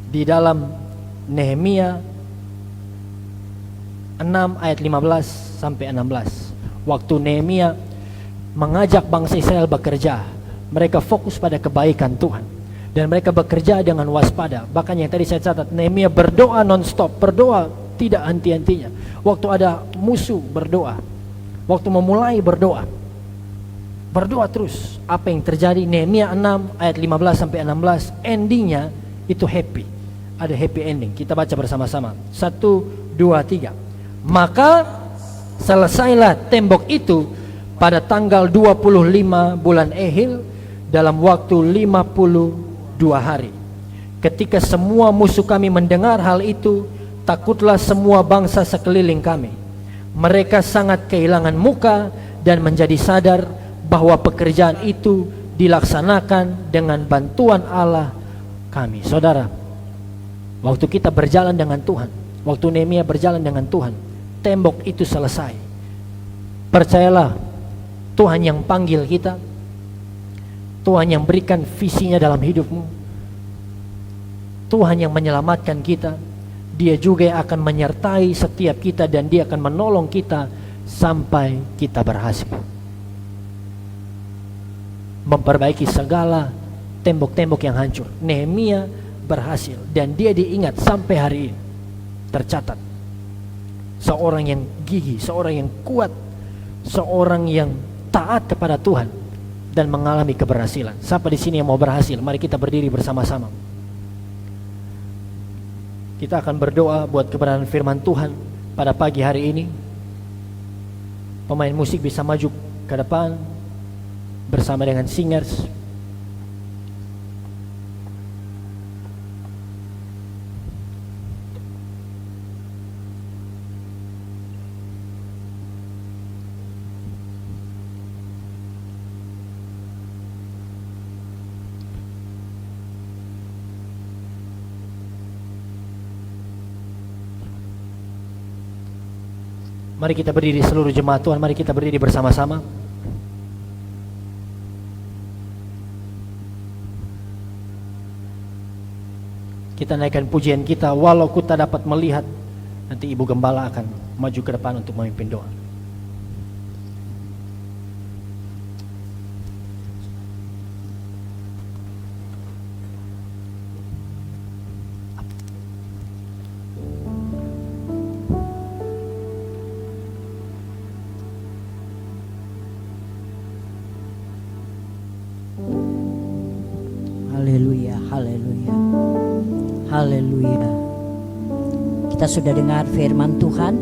di dalam Nehemia 6 ayat 15 sampai 16. Waktu Nehemia mengajak bangsa Israel bekerja, mereka fokus pada kebaikan Tuhan, dan mereka bekerja dengan waspada. Bahkan yang tadi saya catat, Nehemia berdoa non-stop, berdoa tidak henti-hentinya. Waktu ada musuh berdoa, waktu memulai berdoa terus. Apa yang terjadi? Nehemia 6 ayat 15 sampai 16, endingnya itu happy. Ada happy ending. Kita baca bersama-sama. 1, 2, 3. Maka selesailah tembok itu pada tanggal 25 bulan Ehil dalam waktu 52 hari. Ketika semua musuh kami mendengar hal itu, takutlah semua bangsa sekeliling kami. Mereka sangat kehilangan muka dan menjadi sadar bahwa pekerjaan itu dilaksanakan dengan bantuan Allah kami. Saudara, waktu kita berjalan dengan Tuhan, waktu Nehemia berjalan dengan Tuhan, tembok itu selesai. Percayalah, Tuhan yang panggil kita, Tuhan yang berikan visinya dalam hidupmu, Tuhan yang menyelamatkan kita, Dia juga yang akan menyertai setiap kita, dan Dia akan menolong kita sampai kita berhasil memperbaiki segala tembok-tembok yang hancur. Nehemia berhasil, dan dia diingat sampai hari ini. Tercatat seorang yang gigih, seorang yang kuat, seorang yang taat kepada Tuhan dan mengalami keberhasilan. Siapa di sini yang mau berhasil? Mari kita berdiri bersama-sama. Kita akan berdoa buat kebenaran firman Tuhan pada pagi hari ini. Pemain musik bisa maju ke depan bersama dengan singers. Mari kita berdiri seluruh jemaat Tuhan, mari kita berdiri bersama-sama. Kita naikkan pujian kita, walau ku tak dapat melihat. Nanti Ibu Gembala akan maju ke depan untuk memimpin doa. Haleluya, haleluya, haleluya. Kita sudah dengar firman Tuhan.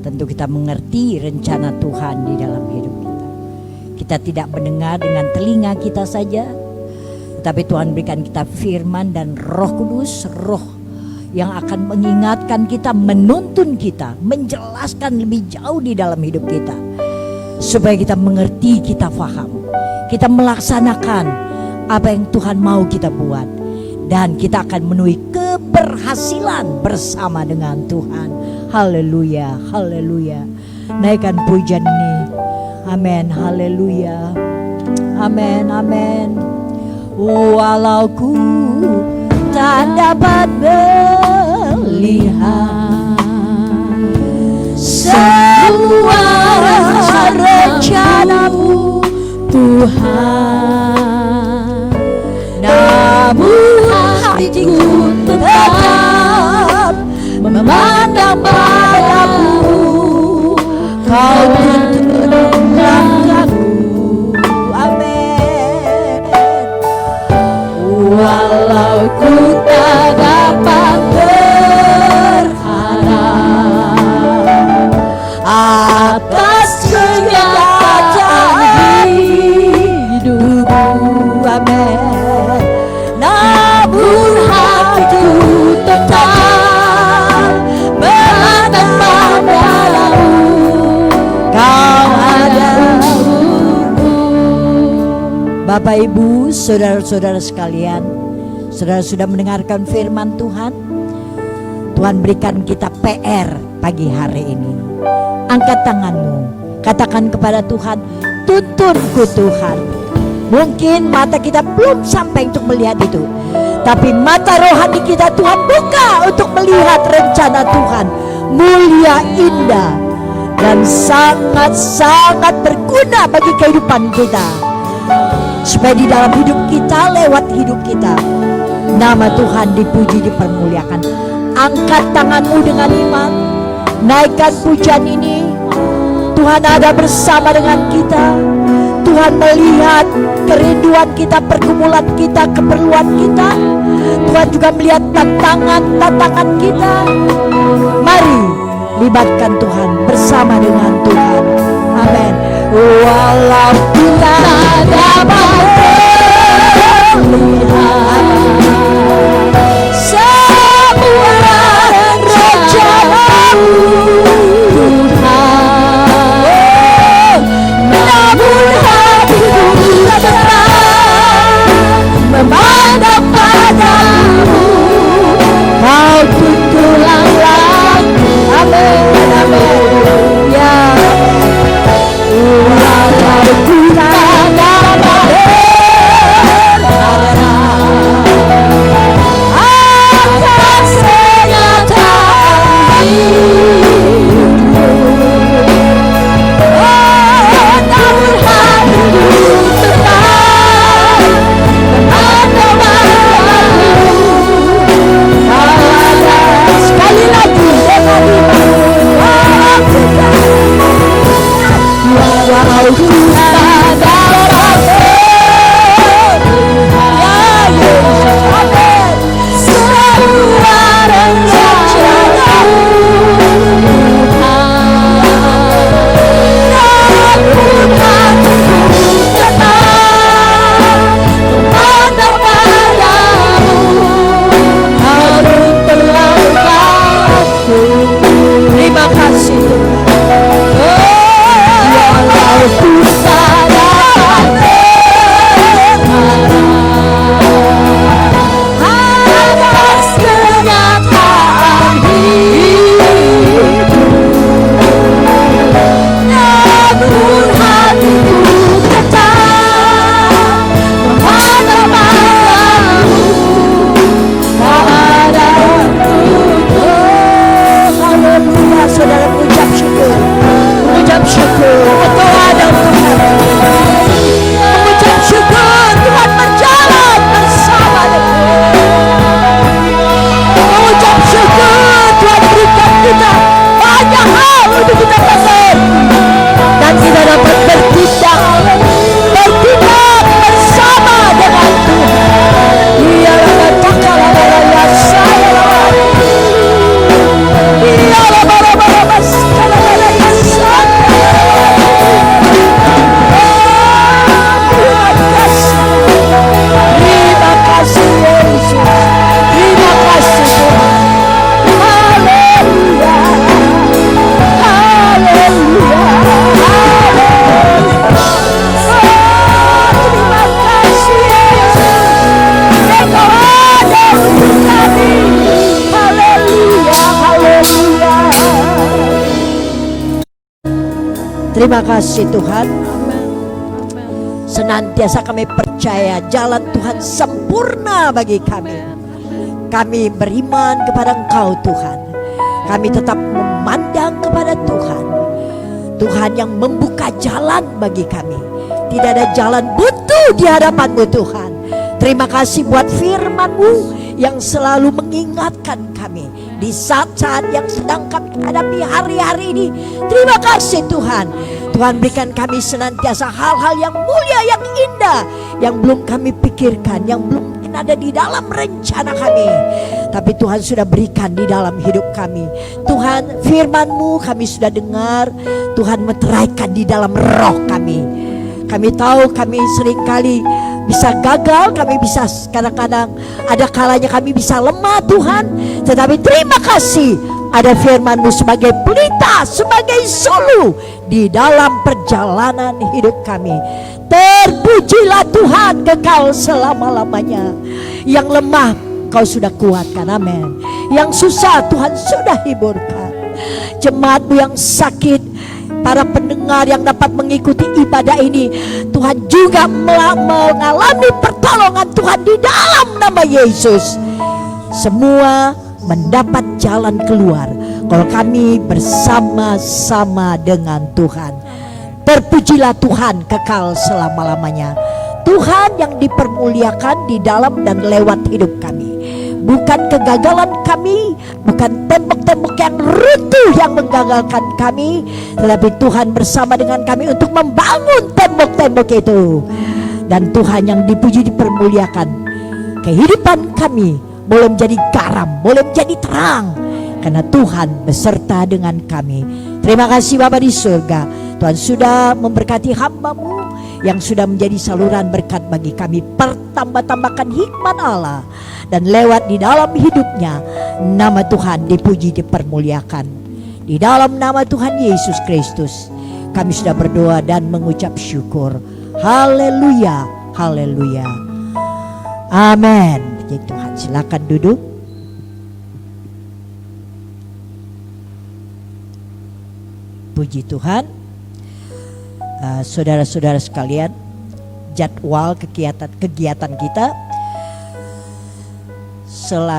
Tentu kita mengerti rencana Tuhan di dalam hidup kita. Kita tidak mendengar dengan telinga kita saja, tetapi Tuhan berikan kita firman dan Roh Kudus, roh yang akan mengingatkan kita, menuntun kita, menjelaskan lebih jauh di dalam hidup kita. Supaya kita mengerti, kita faham, kita melaksanakan apa yang Tuhan mau kita buat. Dan kita akan menuai keberhasilan bersama dengan Tuhan. Haleluya, haleluya. Naikkan pujian ini. Amin, haleluya. Amin, amin. Walau ku tak dapat melihat semua rencanamu Tuhan, namun hatiku tetap memandang padamu. Kau tuntun langkahku. Amin. Walau ku tak dapat berharap atas kenyataan hidupku, amin, namun hatiku tetap memandang padamu. Kau ada. Bapak, Ibu, saudara-saudara sekalian, saudara sudah mendengarkan firman Tuhan. Tuhan berikan kita PR pagi hari ini. Angkat tanganmu, katakan kepada Tuhan, tuntunku Tuhan. Mungkin mata kita belum sampai untuk melihat itu, tapi mata rohani kita Tuhan buka untuk melihat rencana Tuhan. Mulia, indah, dan sangat-sangat berguna bagi kehidupan kita. Supaya di dalam hidup kita, lewat hidup kita, nama Tuhan dipuji, dipermuliakan. Angkat tanganmu dengan iman, naikkan pujian ini. Tuhan ada bersama dengan kita. Tuhan melihat kerinduan kita, pergumulan kita, keperluan kita. Tuhan juga melihat tantangan kita. Mari libatkan Tuhan, bersama dengan Tuhan. Amin. Walau kita dapat melihat semua rencanamu Tuhan, namun hatiku tetap memandang padamu. Kau tuntun langkahku. Amin, amin. Ya, walau ku tak dapat Terima kasih Tuhan. Senantiasa kami percaya jalan Tuhan sempurna bagi kami. Kami beriman kepada Engkau Tuhan. Kami tetap memandang kepada Tuhan. Tuhan yang membuka jalan bagi kami. Tidak ada jalan buntu di hadapan-Mu Tuhan. Terima kasih buat firman-Mu yang selalu mengingatkan kami di saat-saat yang sedang kami hadapi hari-hari ini. Terima kasih Tuhan. Tuhan berikan kami senantiasa hal-hal yang mulia, yang indah, yang belum kami pikirkan, yang belum mungkin ada di dalam rencana kami, tapi Tuhan sudah berikan di dalam hidup kami. Tuhan, firman-Mu kami sudah dengar, Tuhan meteraikan di dalam roh kami. Kami tahu kami seringkali bisa gagal, kami bisa kadang-kadang ada kalanya kami bisa lemah Tuhan, tetapi terima kasih ada firman-Mu sebagai pelita, sebagai solu di dalam perjalanan hidup kami. Terpujilah Tuhan kekal selama-lamanya. Yang lemah Kau sudah kuatkan, amin. Yang susah Tuhan sudah hiburkan. Jemaat-Mu yang sakit, para pendengar yang dapat mengikuti ibadah ini, Tuhan juga mengalami pertolongan Tuhan di dalam nama Yesus. Semua mendapat jalan keluar kalau kami bersama-sama dengan Tuhan. Terpujilah Tuhan kekal selama-lamanya. Tuhan yang dipermuliakan di dalam dan lewat hidup kami. Bukan kegagalan kami, bukan tembok-tembok yang runtuh yang menggagalkan kami, tetapi Tuhan bersama dengan kami untuk membangun tembok-tembok itu. Dan Tuhan yang dipuji dipermuliakan. Kehidupan kami boleh menjadi garam, boleh menjadi terang, karena Tuhan beserta dengan kami. Terima kasih Bapa di surga, Tuhan sudah memberkati hamba-Mu yang sudah menjadi saluran berkat bagi kami. Pertambah-tambahkan hikmat Allah, dan lewat di dalam hidupnya nama Tuhan dipuji dipermuliakan. Di dalam nama Tuhan Yesus Kristus kami sudah berdoa dan mengucap syukur. Haleluya, haleluya, amin. Jadi Tuhan, silakan duduk. Puji Tuhan. Saudara-saudara sekalian, jadwal kegiatan kita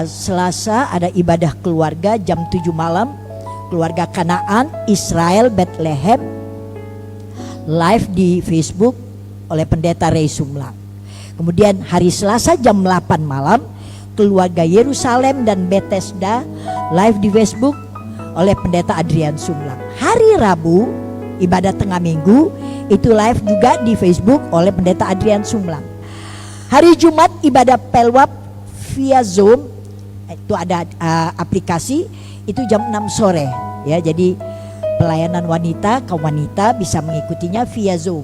Selasa ada ibadah keluarga jam 7 malam, keluarga Kanaan Israel Bethlehem, live di Facebook oleh Pendeta Ray Sumlang. Kemudian hari Selasa jam 8 malam, keluarga Yerusalem dan Bethesda live di Facebook oleh Pendeta Adrian Sumlang. Hari Rabu ibadah tengah minggu itu live juga di Facebook oleh Pendeta Adrian Sumlang. Hari Jumat ibadah pelwap via Zoom, itu ada aplikasi, itu jam 6 sore ya. Jadi pelayanan wanita, kaum wanita bisa mengikutinya via Zoom.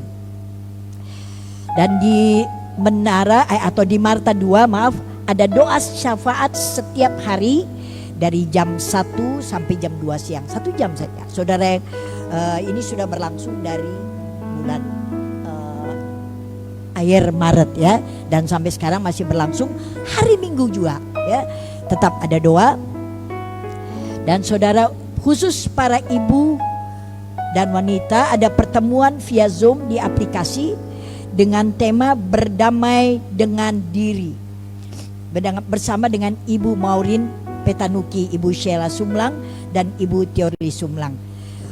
Dan di menara atau di Marta 2 ada doa syafaat setiap hari dari jam 1 sampai jam 2 siang, 1 jam saja. Saudara yang ini sudah berlangsung dari bulan akhir Maret ya, dan sampai sekarang masih berlangsung hari Minggu juga ya. Tetap ada doa. Dan saudara, khusus para ibu dan wanita ada pertemuan via Zoom di aplikasi dengan tema berdamai dengan diri, bersama dengan Ibu Maureen Petanuki, Ibu Sheila Sumlang dan Ibu Teori Sumlang.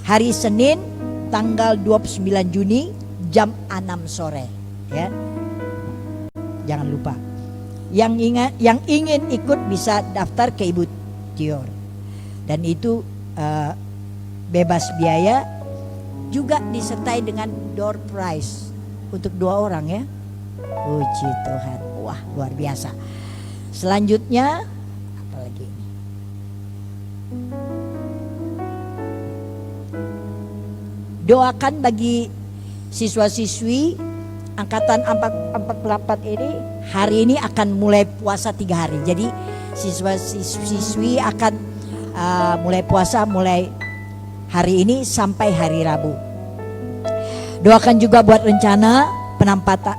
Hari Senin tanggal 29 Juni jam 6 sore ya. Jangan lupa. Yang ingin ikut bisa daftar ke Ibu Tior. Dan itu bebas biaya, juga disertai dengan door prize untuk 2 orang ya. Puji Tuhan. Wah, luar biasa. Selanjutnya apa lagi ini? Doakan bagi siswa-siswi angkatan 44 ini, hari ini akan mulai puasa 3 hari. Jadi siswa-siswi akan mulai puasa mulai hari ini sampai hari Rabu. Doakan juga buat rencana penamatan.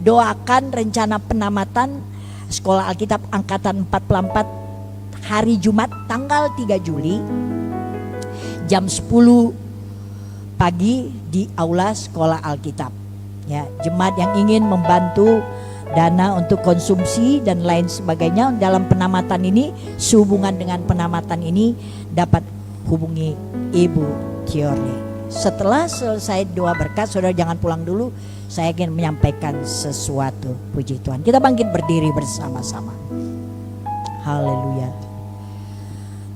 Doakan rencana penamatan Sekolah Alkitab angkatan 44 hari Jumat tanggal 3 Juli. jam 10 pagi di aula sekolah Alkitab. Ya, jemaat yang ingin membantu dana untuk konsumsi dan lain sebagainya dalam penamatan ini, sehubungan dengan penamatan ini dapat hubungi Ibu Tiorni. Setelah selesai doa berkat, saudara jangan pulang dulu. Saya ingin menyampaikan sesuatu. Puji Tuhan. Kita bangkit berdiri bersama-sama. Haleluya.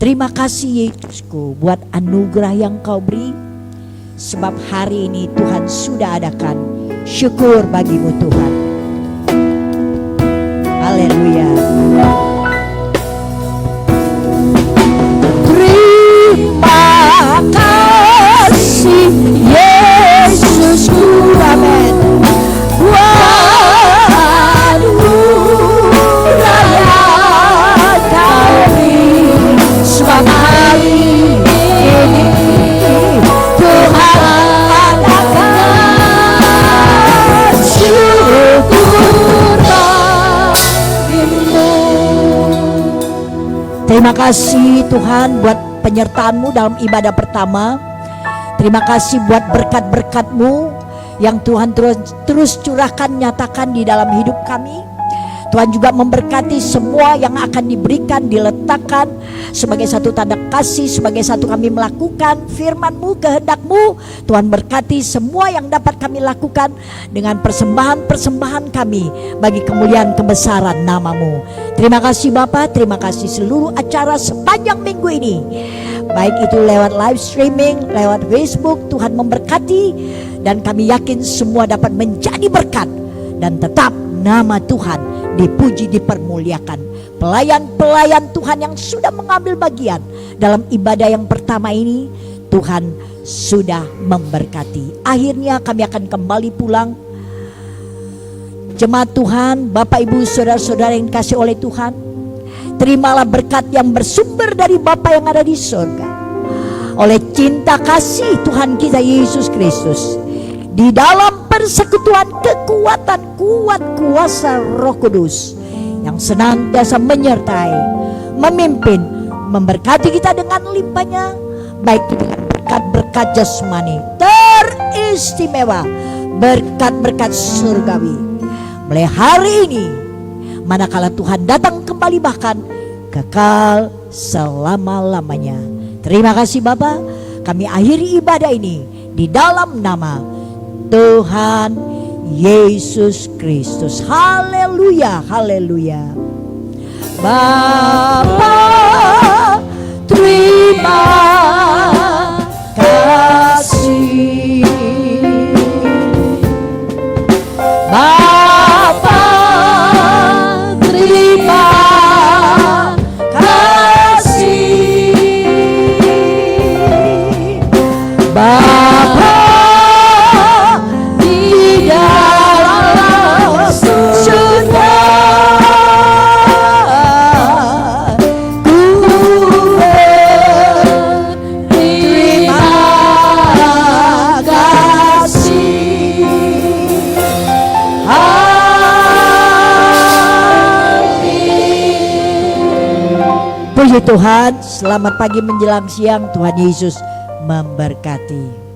Terima kasih Yesusku buat anugerah yang kau beri. Sebab hari ini Tuhan sudah adakan. Syukur bagimu Tuhan. Haleluya. Terima kasih Yesusku, amin. Buat anugerah yang kau beri. Sebab hari ini Tuhan adakan syukur bagimu. Terima kasih Tuhan buat penyertaan-Mu dalam ibadah pertama. Terima kasih buat berkat-berkat-Mu yang Tuhan terus curahkan, nyatakan di dalam hidup kami. Tuhan juga memberkati semua yang akan diberikan, diletakkan sebagai satu tanda kasih, sebagai satu kami melakukan firman-Mu, kehendak-Mu. Tuhan berkati semua yang dapat kami lakukan dengan persembahan-persembahan kami bagi kemuliaan kebesaran nama-Mu. Terima kasih Bapa, terima kasih seluruh acara sepanjang minggu ini. Baik itu lewat live streaming, lewat Facebook, Tuhan memberkati. Dan kami yakin semua dapat menjadi berkat. Dan tetap nama Tuhan dipuji, dipermuliakan. Pelayan-pelayan Tuhan yang sudah mengambil bagian dalam ibadah yang pertama ini, Tuhan sudah memberkati. Akhirnya kami akan kembali pulang. Jemaat Tuhan, Bapak Ibu saudara-saudara yang dikasih oleh Tuhan, terimalah berkat yang bersumber dari Bapa yang ada di surga. Oleh cinta kasih Tuhan kita Yesus Kristus, di dalam persekutuan kekuatan kuat kuasa Roh Kudus yang senantiasa menyertai, memimpin, memberkati kita dengan limpahnya, baik dengan berkat-berkat jasmani teristimewa, berkat-berkat surgawi. Mulai hari ini, manakala Tuhan datang kembali, bahkan kekal selama-lamanya. Terima kasih Bapa. Kami akhiri ibadah ini di dalam nama Tuhan Yesus Kristus. Haleluya, haleluya. Bapa, terima kasih. Bapa, terima kasih. Bapa, di dalam surga ku berterima kasih. Puji Tuhan, selamat pagi menjelang siang. Tuhan Yesus memberkati.